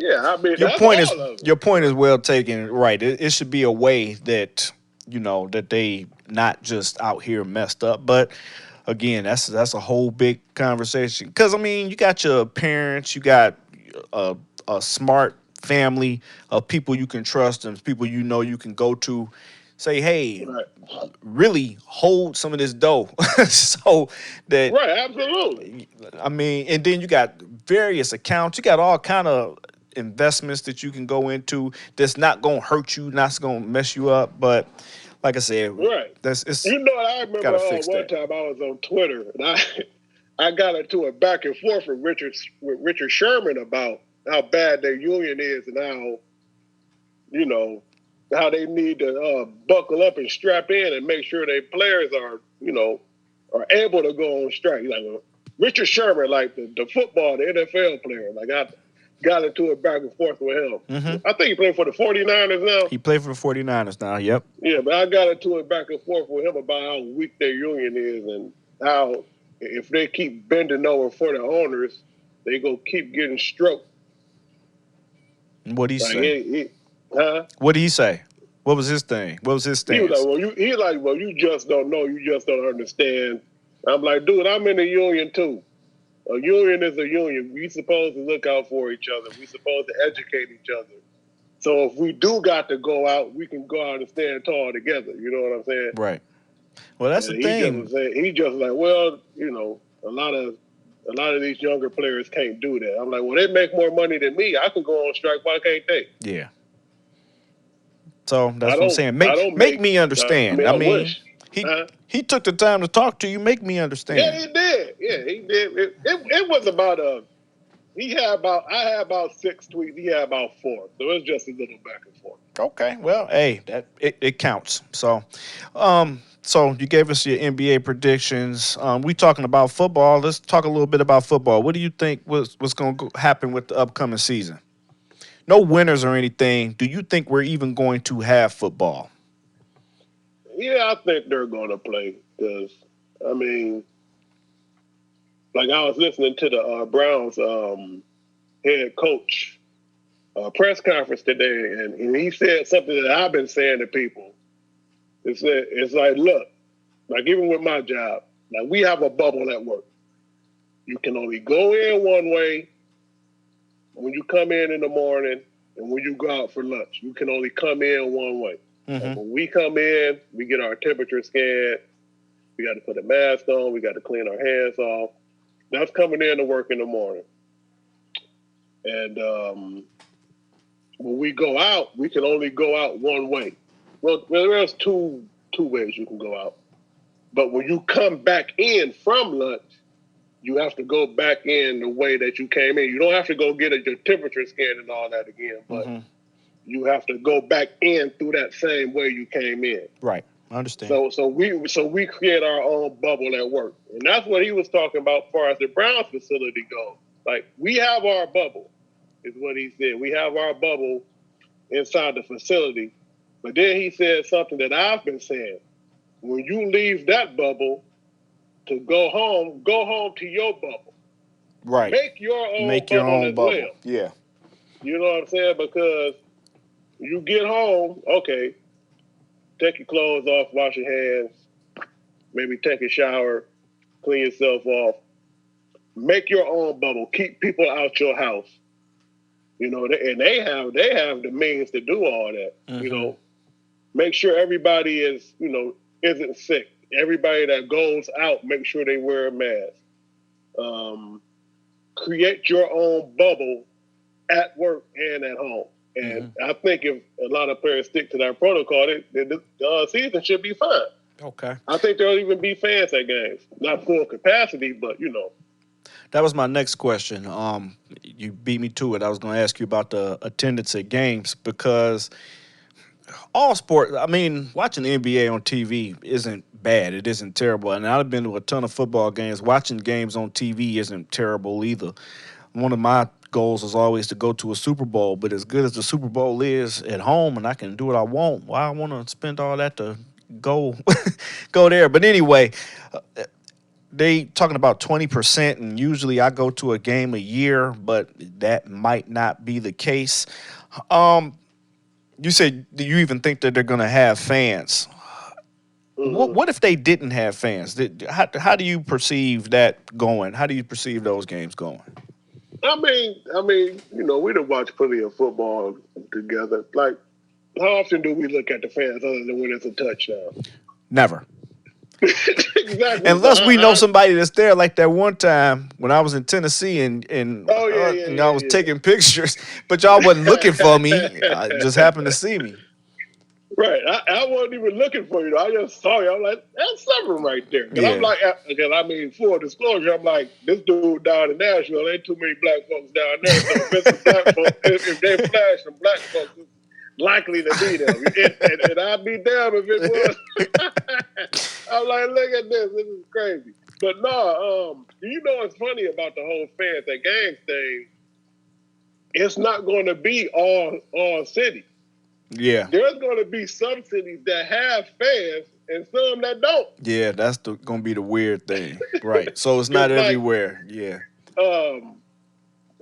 your point is well taken. Right, it should be a way that that they not just out here messed up. But again, that's a whole big conversation. Because I mean, you got your parents, you got a smart family of people you can trust and people you can go to, say, hey, really hold some of this dough. So that right, absolutely. I mean, and then you got various accounts, you got all kind of investments that you can go into that's not gonna hurt you, not gonna mess you up. But like I said, right, it's I remember one time I was on Twitter and I got into a back and forth with Richard Sherman about how bad their union is and how they need to buckle up and strap in and make sure their players are able to go on strike. Like Richard Sherman, like the football, the NFL player. Like got into it back and forth with him. Mm-hmm. I think he played for the 49ers now. He played for the 49ers now, yep. Yeah, but I got into it back and forth with him about how weak their union is and how if they keep bending over for the owners, they go keep getting stroked. What'd he say? Huh? What did he say? What was his thing? What was his stance? He was like, well, you just don't know. You just don't understand. I'm like, dude, I'm in a union too. A union is a union. We supposed to look out for each other. We supposed to educate each other. So if we do got to go out, we can go out and stand tall together. You know what I'm saying? Right. Well, that's the thing. He just like, well, you know, a lot of these younger players can't do that. I'm like, well, they make more money than me. I can go on strike. Why can't they? Yeah. So that's what I'm saying. Make me understand. I mean he took the time to talk to you. Make me understand. Yeah, he did. Yeah, he did. It was about I had about 6 tweets. He had about 4. So it was just a little back and forth. Okay. Well, hey, it counts. So, so you gave us your NBA predictions. We talking about football. Let's talk a little bit about football. What do you think what's going to happen with the upcoming season? No winners or anything. Do you think we're even going to have football? Yeah, I think they're going to play because, I mean, like I was listening to the Browns head coach press conference today, and he said something that I've been saying to people. It's like, look, like even with my job, like we have a bubble at work. You can only go in one way when you come in the morning and when you go out for lunch. You can only come in one way. Mm-hmm. When we come in, we get our temperature scanned. We got to put a mask on. We got to clean our hands off. That's coming in to work in the morning. And when we go out, we can only go out one way. Well, there's two ways you can go out. But when you come back in from lunch, you have to go back in the way that you came in. You don't have to go get your temperature scan and all that again, but you have to go back in through that same way you came in. Right, I understand. So we create our own bubble at work, and that's what he was talking about as far as the Browns facility goes. Like we have our bubble, is what he said. We have our bubble inside the facility, but then he said something that I've been saying. When you leave that bubble to go home to your bubble. Right. Make your own bubble as well. Yeah. You know what I'm saying? Because you get home, okay, take your clothes off, wash your hands, maybe take a shower, clean yourself off. Make your own bubble. Keep people out your house. You know, and they have the means to do all that. Mm-hmm. You know, make sure everybody isn't sick. Everybody that goes out, make sure they wear a mask. Create your own bubble at work and at home. And I think if a lot of players stick to that protocol, the season should be fine. Okay. I think there'll even be fans at games. Not full capacity, but, you know. That was my next question. You beat me to it. I was going to ask you about the attendance at games because all sports, I mean, watching the NBA on TV isn't bad. It isn't terrible. And I've been to a ton of football games. Watching games on TV isn't terrible either. One of my goals is always to go to a Super Bowl, but as good as the Super Bowl is at home and I can do what I want, why I want to spend all that to go there? But anyway, they talking about 20%, and usually I go to a game a year, but that might not be the case. You said, do you even think that they're going to have fans? What if they didn't have fans? How do you perceive that going? How do you perceive those games going? I mean, you know, we done watched plenty of football together. Like, how often do we look at the fans other than when it's a touchdown? Never. Exactly. Unless we know somebody that's there, like that one time when I was in Tennessee and I was taking pictures, but y'all wasn't looking for me. I just happened to see me. Right. I wasn't even looking for you. I just saw you. I'm like, that's Severen right there. And I'm like, because I mean, full disclosure, I'm like, this dude down in Nashville, ain't too many black folks down there. So if it's black folks, if they flash some black folks, it's likely to be them. And I'd be damned if it was. I'm like, look at this. This is crazy. But no, you know what's funny about the whole fans at games thing it's not going to be all cities. Yeah. There's going to be some cities that have fans and some that don't. Yeah, that's going to be the weird thing. Right. So it's not Because like everywhere. Yeah. um,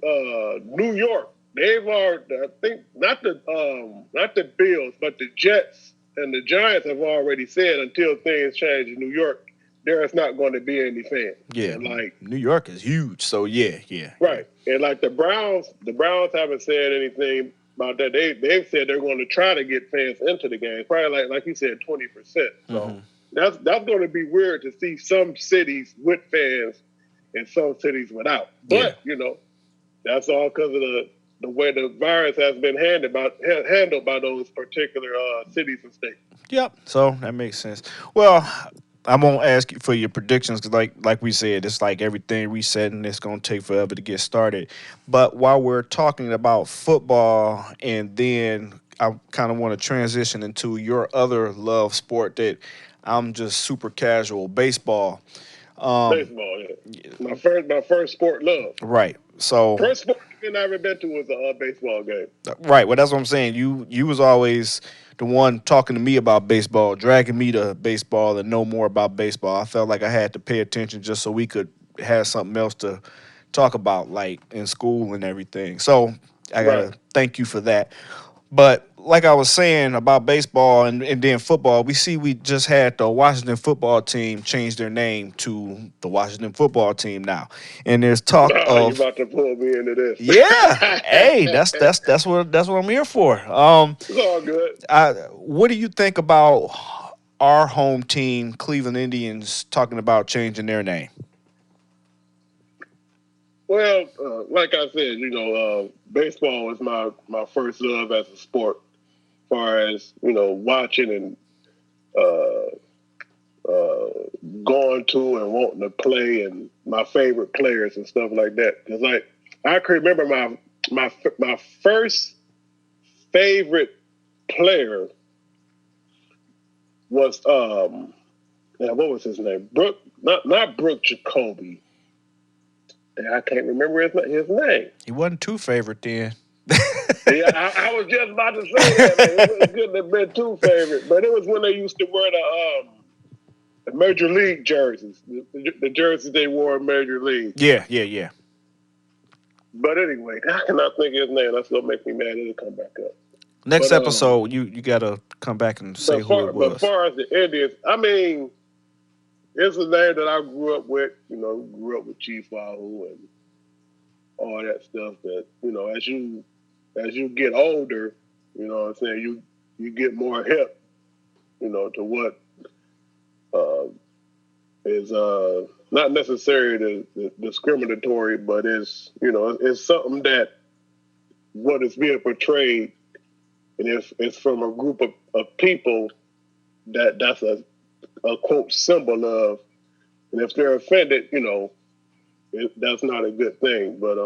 New York, they've already, I think not the Bills, but the Jets and the Giants have already said until things change in New York, there is not going to be any fans. Yeah. And like New York is huge. So yeah. right. And like the Browns haven't said anything about that. They've said they're going to try to get fans into the game. Probably like you said, 20%. So that's going to be weird to see some cities with fans and some cities without. But that's all because of the way the virus has been handled by those particular cities and states. Yep. So that makes sense. Well, I won't ask you for your predictions because, like we said, it's like everything resetting. It's going to take forever to get started. But while we're talking about football, and then I kind of want to transition into your other love sport that I'm just super casual, baseball. Baseball, yeah. My first sport love. Right. So first sport I've ever been to was a baseball game. Right. Well, that's what I'm saying. You was always the one talking to me about baseball, dragging me to baseball and know more about baseball. I felt like I had to pay attention just so we could have something else to talk about, like in school and everything. So I gotta thank you for that. But like I was saying about baseball and then football, we just had the Washington football team change their name to the Washington football team now. And there's talk of you about to pull me into this. Yeah. Hey, that's what I'm here for. It's all good. What do you think about our home team, Cleveland Indians, talking about changing their name? Well, like I said, baseball was my first love as a sport, as far as watching and going to and wanting to play, and my favorite players and stuff like that. Because I can remember my first favorite player was what was his name? Not Brooke Jacoby. I can't remember his name. He wasn't too favorite then. Yeah, I was just about to say that. It couldn't have been too favorite, but it was when they used to wear the Major League jerseys, the jerseys they wore in Major League. Yeah. But anyway, I cannot think of his name. That's gonna make me mad. It'll come back up. Next episode, you gotta come back and say who it was. But as far as the Indians, I mean, it's a name that I grew up with. Grew up with Chief Wahoo and all that stuff. That as you get older, what I'm saying, you get more hip, to what is not necessarily the discriminatory, but it's something that what is being portrayed, and if it's from a group of people that's a quote symbol of, and if they're offended, that's not a good thing. But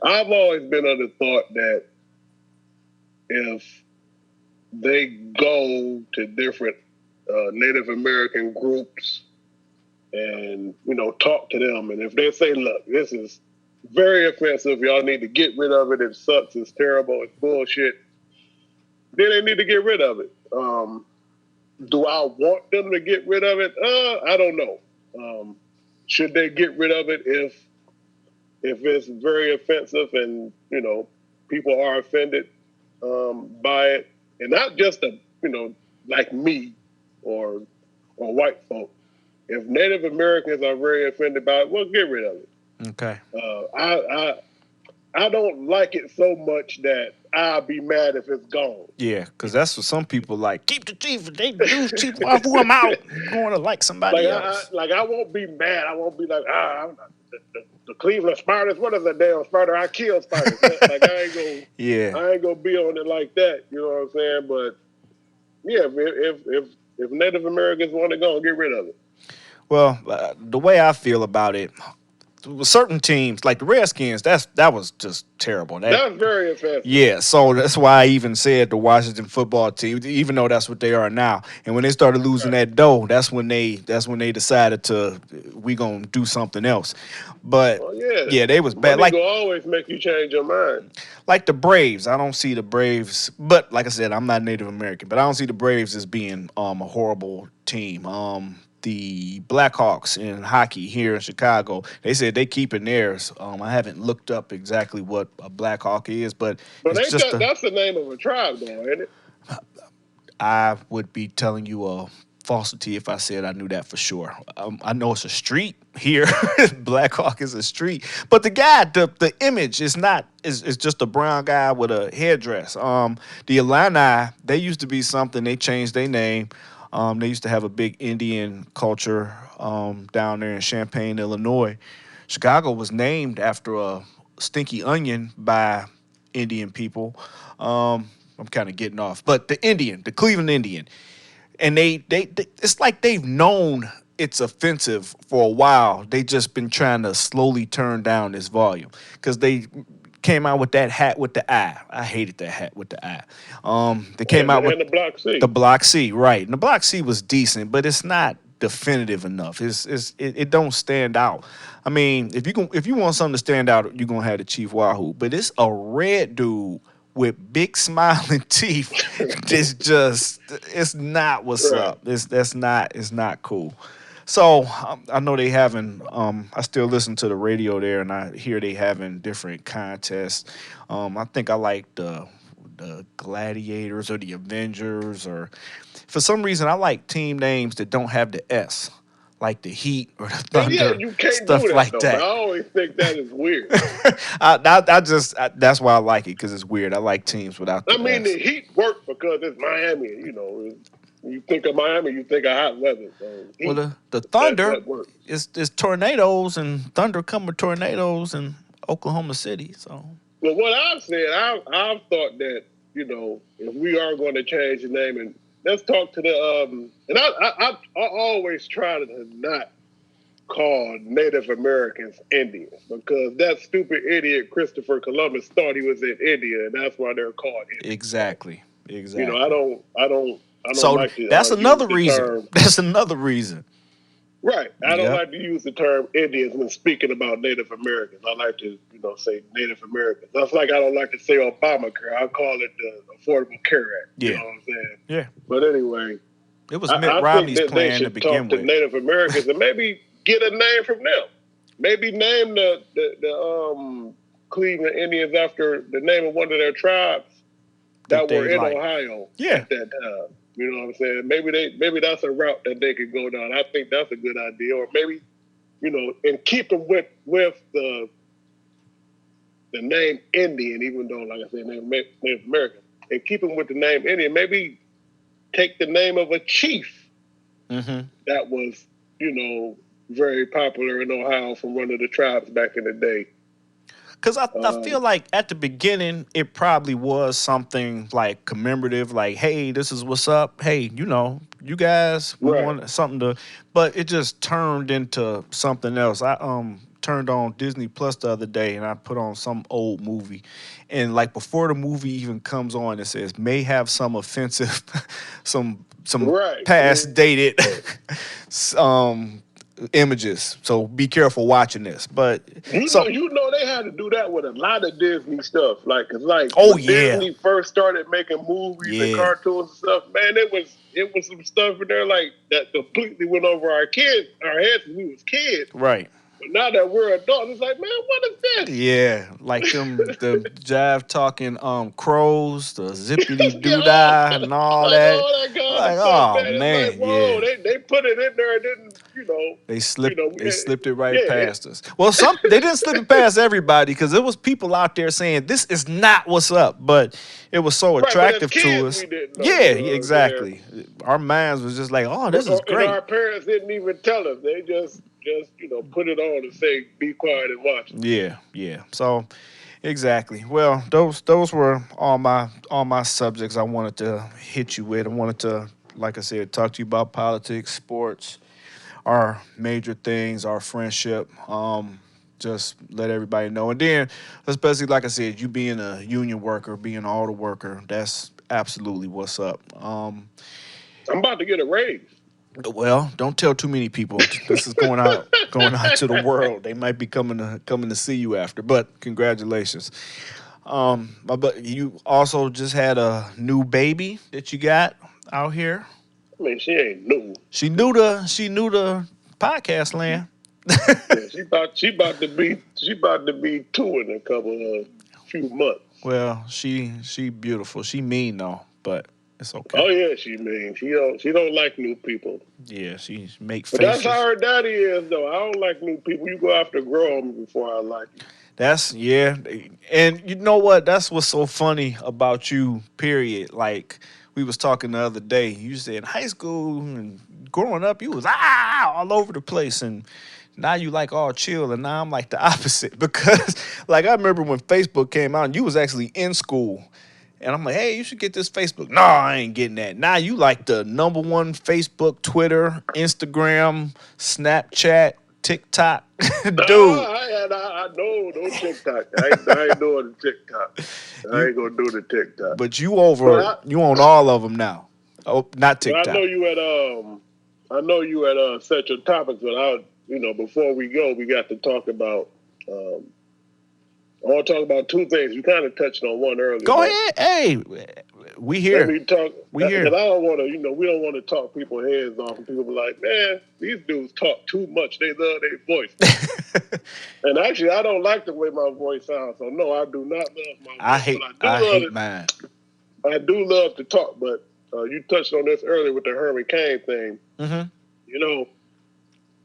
I've always been of the thought that if they go to different Native American groups and talk to them, and if they say, look, this is very offensive, y'all need to get rid of it, it sucks, it's terrible, it's bullshit, then they need to get rid of it. Do I want them to get rid of it? I don't know. Should they get rid of it if it's very offensive and people are offended by it, and not just like me or white folk. If Native Americans are very offended by it, well, get rid of it. Okay. I don't like it so much that I'll be mad if it's gone. Yeah, because that's what some people like. Keep the chief. They do Chief Wahoo. I'm out. I'm going to like somebody else. I won't be mad. I won't be like, the Cleveland Spiders. What is a damn spider? I kill spiders. I ain't gonna. Yeah. I ain't gonna be on it like that. You know what I'm saying? But yeah, if Native Americans want to go, get rid of it. Well, the way I feel about it, certain teams like the Redskins, that was just terrible. That's very offensive. Yeah, so that's why I even said the Washington football team, even though that's what they are now. And when they started losing that dough, that's when they decided to we gonna do something else. But Well, yeah, yeah, they was bad. Money will always make you change your mind. Like the Braves, I don't see the Braves. But like I said, I'm not Native American, but I don't see the Braves as being a horrible team. The Blackhawks in hockey here in Chicago, they said they keeping theirs. I haven't looked up exactly what a Blackhawk is, but But it's just that's the name of a tribe, though, ain't it? I would be telling you a falsity if I said I knew that for sure. I know it's a street here. Blackhawk is a street, but the image is not is just a brown guy with a headdress. The Illini, they used to be something. They changed their name. They used to have a big Indian culture down there in Champaign, Illinois. Chicago was named after a stinky onion by Indian people. I'm kind of getting off, but the Cleveland Indian, and they it's like they've known it's offensive for a while. They just been trying to slowly turn down this volume because they came out with that hat with the eye. I hated that hat with the eye. They came out with the Block C. The Block C, right? And the Block C was decent, but it's not definitive enough. It don't stand out. I mean, if you want something to stand out, you're gonna have the Chief Wahoo. But it's a red dude with big smiling teeth. It's not what's up. It's not cool. So I know they having. I still listen to the radio there, and I hear they having different contests. I think I like the Gladiators or the Avengers, or for some reason I like team names that don't have the S, like the Heat or the Thunder. Yeah, you can't stuff do that, like though, that. I always think that is weird. That's why I like it, because it's weird. I like teams without the I mean, S. the Heat work because it's Miami. You think of Miami, you think of hot weather. So Well, the Thunder is tornadoes, and Thunder come with tornadoes in Oklahoma City. So, well, what I've said, I've thought that if we are going to change the name, and let's talk to the and I always try to not call Native Americans Indians, because that stupid idiot Christopher Columbus thought he was in India, and that's why they're called Indians. Exactly. I don't So like to that's another use the reason. term. That's another reason. Right. I don't like to use the term Indians when speaking about Native Americans. I like to, say Native Americans. That's like I don't like to say Obamacare. I call it the Affordable Care Act. Yeah. You know what I'm saying? Yeah. But anyway, it was Mitt Romney's plan to begin with. To Native Americans and maybe get a name from them. Maybe name the Cleveland Indians after the name of one of their tribes that were in Ohio at that time. You know what I'm saying? Maybe that's a route that they could go down. I think that's a good idea. Or maybe, and keep them with the name Indian, even though, like I said, Native American, and keep them with the name Indian. Maybe take the name of a chief that was, very popular in Ohio from one of the tribes back in the day. Because I feel like at the beginning, it probably was something like commemorative, like, hey, this is what's up. Hey, you guys, we want something to, but it just turned into something else. I turned on Disney Plus the other day, and I put on some old movie. And like before the movie even comes on, it says, may have some offensive, some past dated images, so be careful watching this. But they had to do that with a lot of Disney stuff, Disney first started making movies and cartoons and stuff. Man, it was some stuff in there like that completely went over our heads when we was kids. Right. But now that we're adults, it's like, man, what is this? Yeah, like the jive talking crows, the zippity doo dah, and all that. Like, oh man, like, whoa, they put it in there and didn't, they slipped it right past us. Well, they didn't slip it past everybody, because there was people out there saying this is not what's up, but it was so attractive to us. Exactly. Our minds was just like, oh, this is great. And our parents didn't even tell us. They just put it on and say, be quiet and watch. Yeah. So, exactly. Well, those were all my subjects I wanted to hit you with. I wanted to, like I said, talk to you about politics, sports, our major things, our friendship, just let everybody know. And then, especially like I said, you being a union worker, being an auto worker, that's absolutely what's up. I'm about to get a raise. Well, don't tell too many people. This is going out to the world. They might be coming to see you after. But congratulations. But you also just had a new baby that you got out here. I mean, she ain't new. She knew the podcast land. Yeah, she about to be two in a couple of few months. Well, she beautiful. She mean though, but it's okay. Oh yeah, she mean. She don't like new people. Yeah, she make but faces. That's how her daddy is though. I don't like new people. You go have to grow them before I like you. That's and you know what? That's what's so funny about you. Period. Like we was talking the other day. You said in high school and growing up, you was all over the place, and now you like all chill, and now I'm like the opposite because like I remember when Facebook came out, and you was actually in school. And I'm like, hey, you should get this Facebook. No, I ain't getting that. Now you like the number one Facebook, Twitter, Instagram, Snapchat, TikTok. Dude. I know no TikTok. I ain't doing the TikTok. I ain't gonna do the TikTok. But you on all of them now. Oh, not TikTok. I know you at set your topics, but before we go, we got to talk about I want to talk about two things. You kind of touched on one earlier. Go ahead. Hey, we here. We here. Because I don't want to, we don't want to talk people's heads off. And people be like, man, these dudes talk too much. They love their voice. And actually, I don't like the way my voice sounds. So, no, I do not love my voice. I hate mine. I do love to talk, but you touched on this earlier with the Herman Cain thing. Mm-hmm.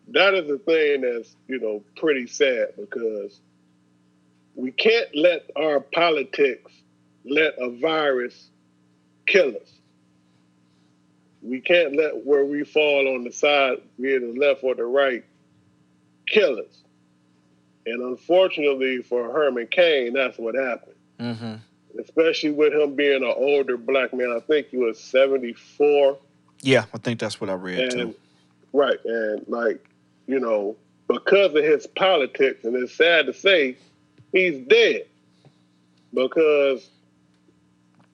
That is a thing that's, pretty sad because we can't let our politics let a virus kill us. We can't let where we fall on the side, be it the left or the right, kill us. And unfortunately for Herman Cain, that's what happened. Mm-hmm. Especially with him being an older black man. I think he was 74. Yeah, I think that's what I read too. Right. And because of his politics, and it's sad to say, he's dead because,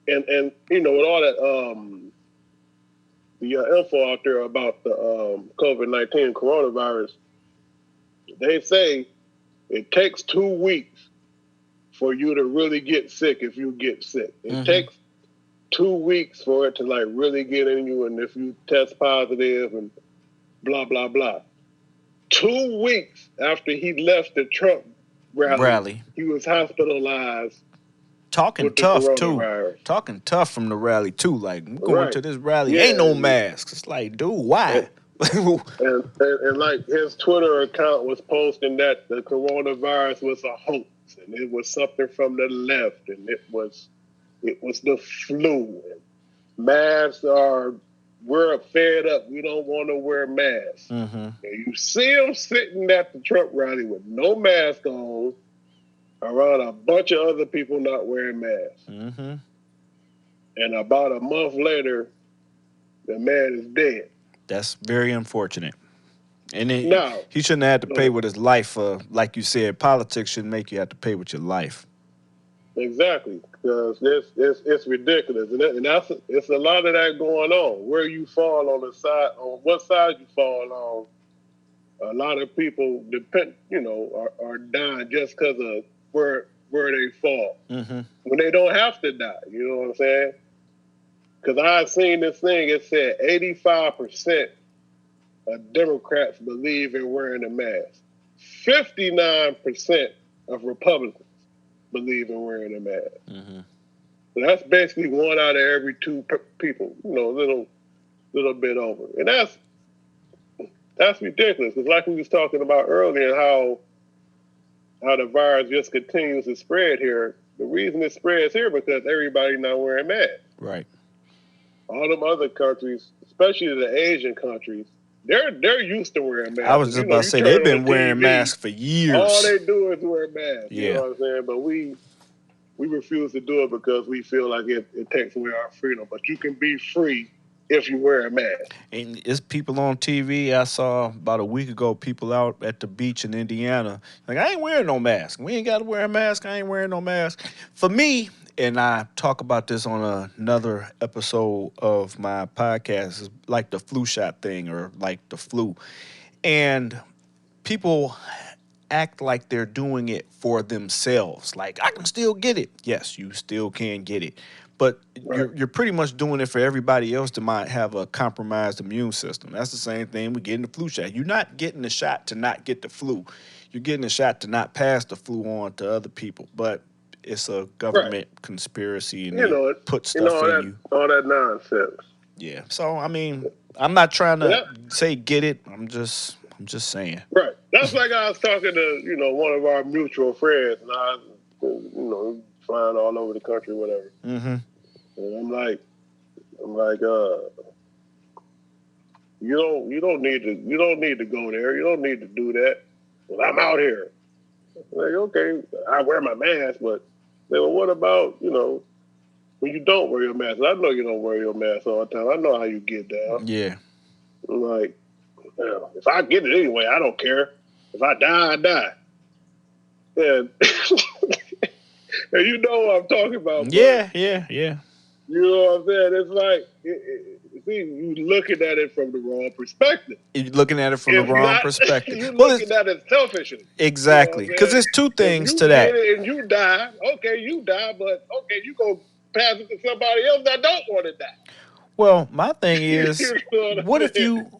and with all that the info out there about the COVID-19 coronavirus, they say it takes 2 weeks for you to really get sick if you get sick. It takes 2 weeks for it to really get in you, and if you test positive and blah, blah, blah. 2 weeks after he left the Trump rally. He was hospitalized. Talking tough too. Talking tough from the rally too. Like I'm going to this rally, ain't no masks. It's like, dude, why? And like his Twitter account was posting that the coronavirus was a hoax and it was something from the left and it was the flu. And masks we're fed up. We don't want to wear masks. Mm-hmm. And you see him sitting at the Trump rally with no mask on, around a bunch of other people not wearing masks. Mm-hmm. And about a month later, the man is dead. That's very unfortunate. And he shouldn't have had to pay with his life. Like you said, politics shouldn't make you have to pay with your life. Exactly, because it's ridiculous, and it's a lot of that going on. Where you fall on what side you fall on. A lot of people are dying just because of where they fall when they don't have to die. You know what I'm saying? Because I've seen this thing. It said 85% of Democrats believe in wearing a mask. 59% of Republicans believe in wearing a mask. So that's basically 1 out of every 2 people, a little bit over. And that's ridiculous. Because like we was talking about earlier, how the virus just continues to spread here. The reason it spreads here because everybody not wearing masks. Right. All them other countries, especially the Asian countries, they're used to wearing masks. I was just about to say, they've been wearing masks for years. All they do is wear masks. Yeah. You know what I'm saying? But we refuse to do it because we feel like it takes away our freedom. But you can be free if you wear a mask. And it's people on TV. I saw about a week ago people out at the beach in Indiana. Like, I ain't wearing no mask. We ain't got to wear a mask. I ain't wearing no mask. For me, and I talk about this on another episode of my podcast, is like the flu shot thing or like the flu. And people act like they're doing it for themselves. Like, I can still get it. Yes, you still can get it. But Right. you're pretty much doing it for everybody else that might have a compromised immune system. That's the same thing with getting the flu shot. You're not getting the shot to not get the flu. You're getting the shot to not pass the flu on to other people. But it's a Right. government conspiracy and You they know it. put You know stuff all in that you. all that nonsense. Yeah. So I mean, I'm not trying to Yeah. say get it. I'm just saying. Right. That's like I was talking to, one of our mutual friends, and I, flying all over the country, whatever. Mm-hmm. And I'm like, you don't need to go there. You don't need to do that. Well, I'm out here. I'm like, okay, I wear my mask, but well, what about, when you don't wear your mask? I know you don't wear your mask all the time. I know how you get down. Yeah. I'm like, if I get it anyway, I don't care. If I die, I die. And, and you know what I'm talking about. Yeah. You know what I'm saying? It's like, see, you looking at it from the wrong perspective. You're looking at it from the wrong perspective. You're looking at it selfishly. Exactly. Because there's two things to that. If you get it and you die, okay, you die, but okay, you go pass it to somebody else that don't want to die. Well, my thing is, what if saying?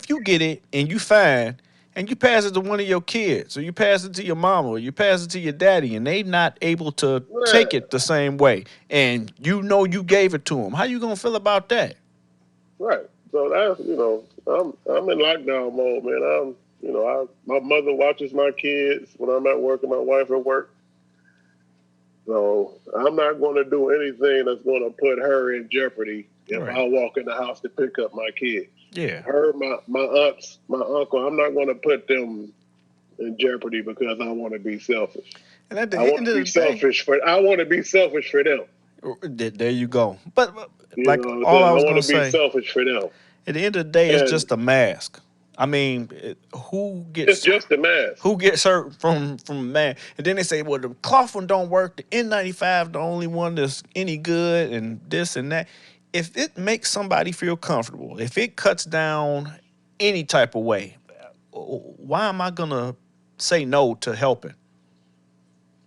you get it and you fine and you pass it to one of your kids, or you pass it to your mama, or you pass it to your daddy, and they not able to take it the same way, and you know you gave it to them? How you gonna feel about that? Right. So that's I'm in lockdown mode, man. My mother watches my kids when I'm at work and my wife at work. So I'm not going to do anything that's going to put her in jeopardy if I walk in the house to pick up my kids. Yeah. Her, my aunts, my uncle, I'm not going to put them in jeopardy because I want to be selfish. And at the I want to be selfish for them. There you go. But I want to be selfish for them. At the end of the day, it's just a mask. I mean, It's just a mask. Who gets hurt from a mask? And then they say, well, the cloth one don't work. The N95, the only one that's any good, and this and that. If it makes somebody feel comfortable, if it cuts down any type of way, why am I gonna say no to helping?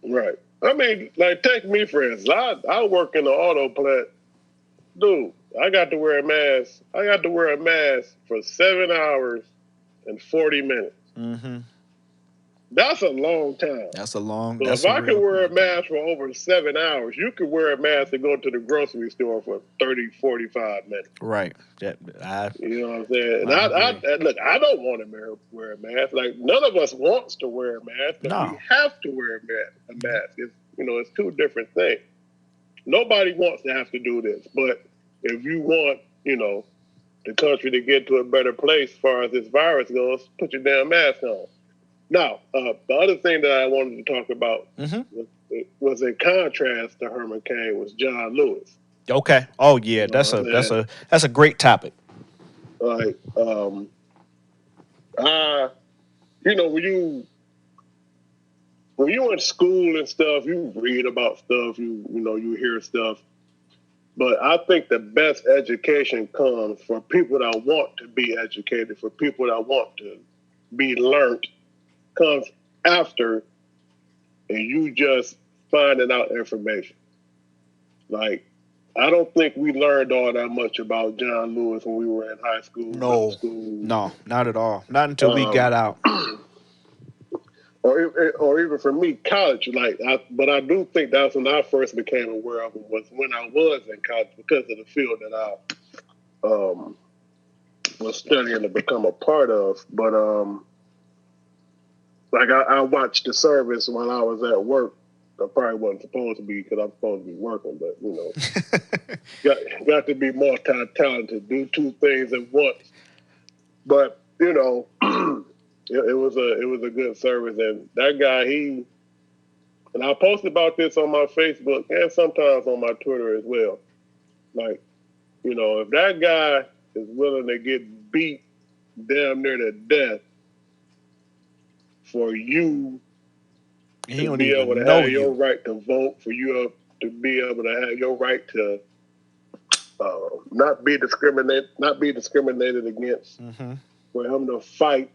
Right. I mean, like, take me for instance. I work in the auto plant. Dude, I got to wear a mask. I got to wear a mask for 7 hours and 40 minutes. Mm-hmm. That's a long time. That's a long. So if I could wear a mask for over 7 hours, you could wear a mask to go to the grocery store for 30, 45 minutes. Right. You know what I'm saying? And look, I don't want to wear a mask. Like, none of us wants to wear a mask, but we have to wear a mask. It's two different things. Nobody wants to have to do this, but if you want, the country to get to a better place as far as this virus goes, put your damn mask on. Now, the other thing that I wanted to talk about was in contrast to Herman Cain was John Lewis. Okay. Oh yeah, that's a great topic. Like, when you in school and stuff, you read about stuff, you hear stuff. But I think the best education comes for people that want to be educated, for people that want to be learned, comes after, and you just finding out information. Like, I don't think we learned all that much about John Lewis when we were in high school. No, not at all. Not until we got out. Or even for me, college. But I do think that's when I first became aware of him, was when I was in college, because of the field that I was studying to become a part of. But I watched the service while I was at work. I probably wasn't supposed to be, because I'm supposed to be working, but got to be multi-talented, do two things at once. But it was a good service, and that guy, and I posted about this on my Facebook and sometimes on my Twitter as well. Like, if that guy is willing to get beat damn near to death for you to be able to have your right to vote, for you to be able to have your right to not be discriminated against, for him to fight,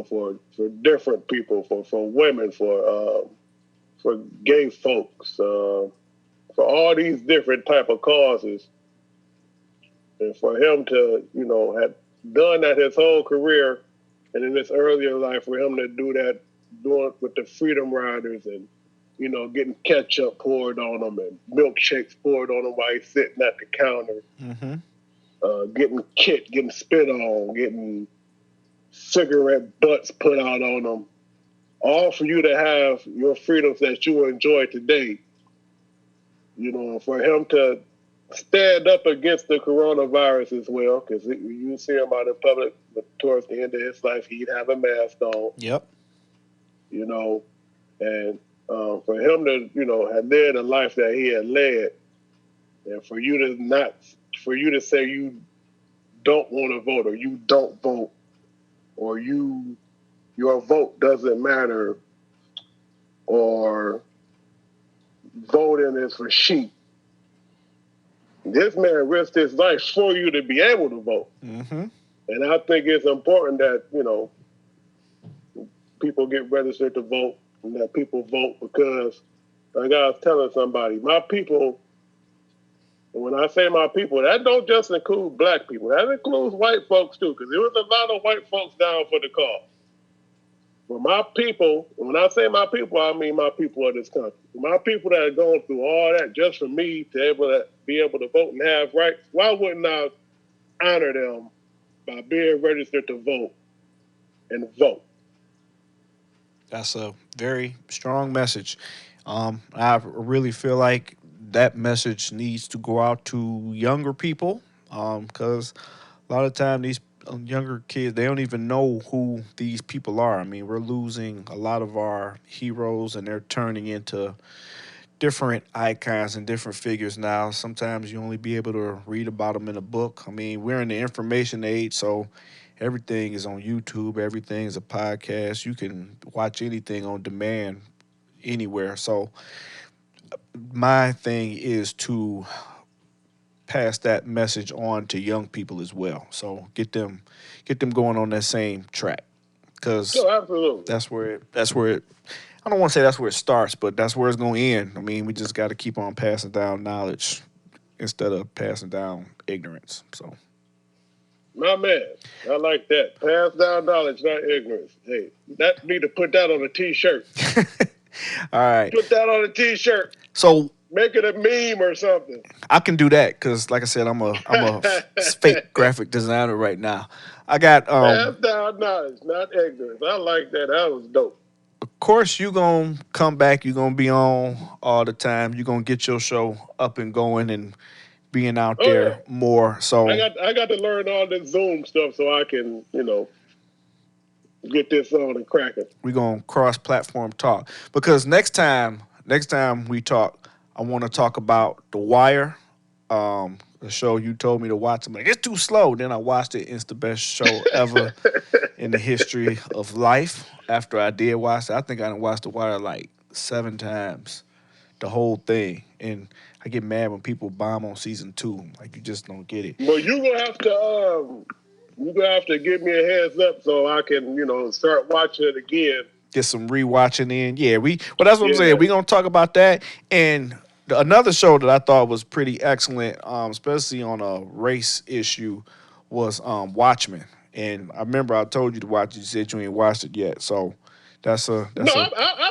for different people, for women, for gay folks, for all these different type of causes, and for him to, have done that his whole career, and in his earlier life, for him to do that, doing with the Freedom Riders and, getting ketchup poured on him and milkshakes poured on him while he's sitting at the counter, getting spit on, getting cigarette butts put out on him, all for you to have your freedoms that you enjoy today. For him to stand up against the coronavirus as well, because you see him out in public, but towards the end of his life, he'd have a mask on. Yep. And for him to, have led a life that he had led, and for you to say you don't want to vote, or you don't vote, or your vote doesn't matter, or voting is for sheep. This man risked his life for you to be able to vote. And I think it's important that, people get registered to vote and that people vote, because, like I was telling somebody, my people, and when I say my people, that don't just include black people. That includes white folks, too, because there was a lot of white folks down for the cause. But my people, when I say my people, I mean my people of this country. My people that are going through all that just for me to be able to vote and have rights, why wouldn't I honor them by being registered to vote and vote? That's a very strong message. I really feel like that message needs to go out to younger people, because a lot of time these younger kids, they don't even know who these people are. I mean, we're losing a lot of our heroes, and they're turning into different icons and different figures now. Sometimes you only be able to read about them in a book. I mean, we're in the information age, so everything is on YouTube. Everything is a podcast. You can watch anything on demand anywhere. So my thing is to pass that message on to young people as well. So get them going on that same track, because that's where it. I don't want to say that's where it starts, but that's where it's going to end. I mean, we just got to keep on passing down knowledge instead of passing down ignorance. So, my man, I like that. Pass down knowledge, not ignorance. Hey, that need to put that on a T-shirt. All right, put that on a T-shirt. So make it a meme or something. I can do that because, like I said, I'm a fake graphic designer right now. I got pass down knowledge, not ignorance. I like that. That was dope. Of course, you gonna come back. You gonna be on all the time. You gonna get your show up and going and being out there more. So I got to learn all this Zoom stuff so I can, get this on and crack it. We're gonna cross-platform talk, because next time we talk, I want to talk about The Wire, the show you told me to watch. I'm like, it's too slow. Then I watched it. It's the best show ever in the history of life. After I did watch it, I think I done watched The Wire like 7 times, the whole thing. And I get mad when people bomb on season 2. Like, you just don't get it. Well, you're gonna have to give me a heads up so I can, start watching it again. Get some rewatching in. Yeah, that's what I'm saying. We're gonna talk about that. And another show that I thought was pretty excellent, especially on a race issue, was Watchmen. And I remember I told you to watch it. You said you ain't watched it yet. So I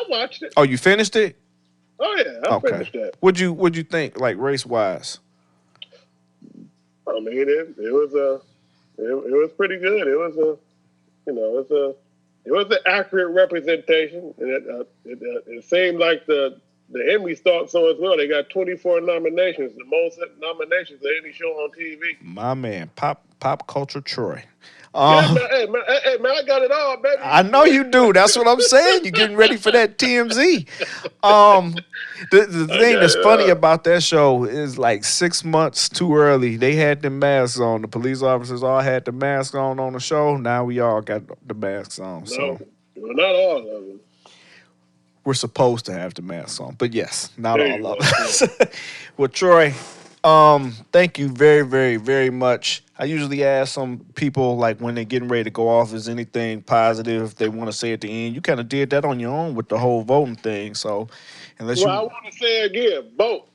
watched it. Oh, you finished it? Oh yeah, I finished that. What'd you think, like, race wise? I mean, it was pretty good. It was it was an accurate representation. And it seemed like the the Emmys thought so as well. They got 24 nominations, the most nominations of any show on TV. My man, pop culture Troy. Yeah, man, hey, man, I got it all, baby. I know you do. That's what I'm saying. You're getting ready for that TMZ. The thing that's funny about that show is like 6 months too early. They had the masks on. The police officers all had the masks on the show. Now we all got the masks on. No, well, not all of them. We're supposed to have the masks on, but yes, not all of us. Well, Troy, thank you very, very, very much. I usually ask some people, like, when they're getting ready to go off, is anything positive they want to say at the end? You kind of did that on your own with the whole voting thing, so unless I want to say again, vote.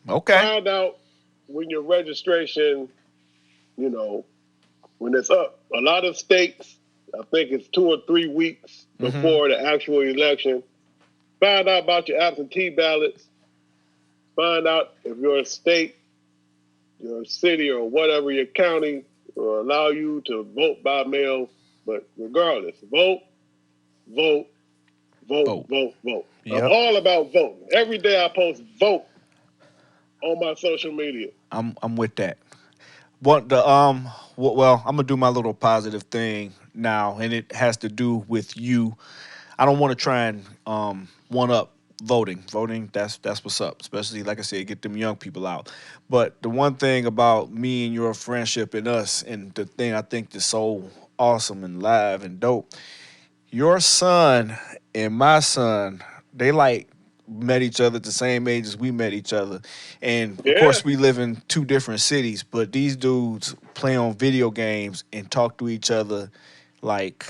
Okay. Find out when your registration, when it's up. A lot of states, I think it's 2 or 3 weeks before the actual election. Find out about your absentee ballots. Find out if your state, your city, or whatever, your county will allow you to vote by mail. But regardless, vote. Yep. I'm all about voting. Every day I post vote on my social media. I'm with that. Well, I'm gonna do my little positive thing now, and it has to do with you. I don't want to try and one up voting. Voting, that's what's up. Especially, like I said, get them young people out. But the one thing about me and your friendship and us, and the thing I think is so awesome and live and dope, your son and my son, they met each other at the same age as we met each other. And of course we live in 2 different cities, but these dudes play on video games and talk to each other like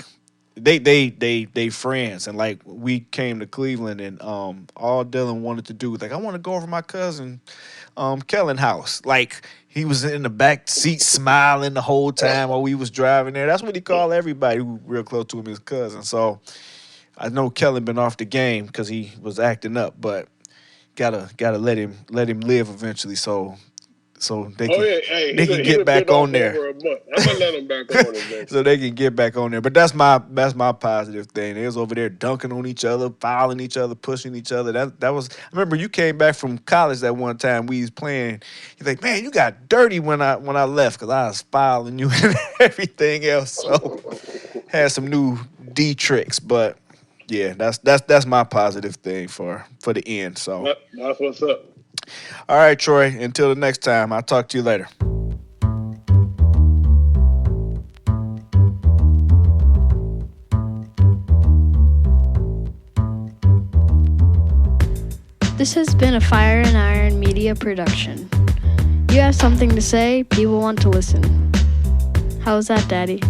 they friends. And like, we came to Cleveland, and all Dylan wanted to do was like, I want to go over to my cousin Kellen house. Like, he was in the back seat smiling the whole time while we was driving there. That's what he called everybody who was real close to him, his cousin. So I know Kellen been off the game because he was acting up, but gotta let him live eventually. So they can get back on there. I'm gonna let him back on eventually. So they can get back on there. But that's my positive thing. They was over there dunking on each other, fouling each other, pushing each other. That was. I remember you came back from college that one time we was playing. You're like, man, you got dirty when I left because I was fouling you and everything else. So had some new D tricks, but yeah, that's my positive thing for the end. So that's what's up. All right, Troy, until the next time, I'll talk to you later. This has been a Fire and Iron Media production. You have something to say, people want to listen. How was that, Daddy?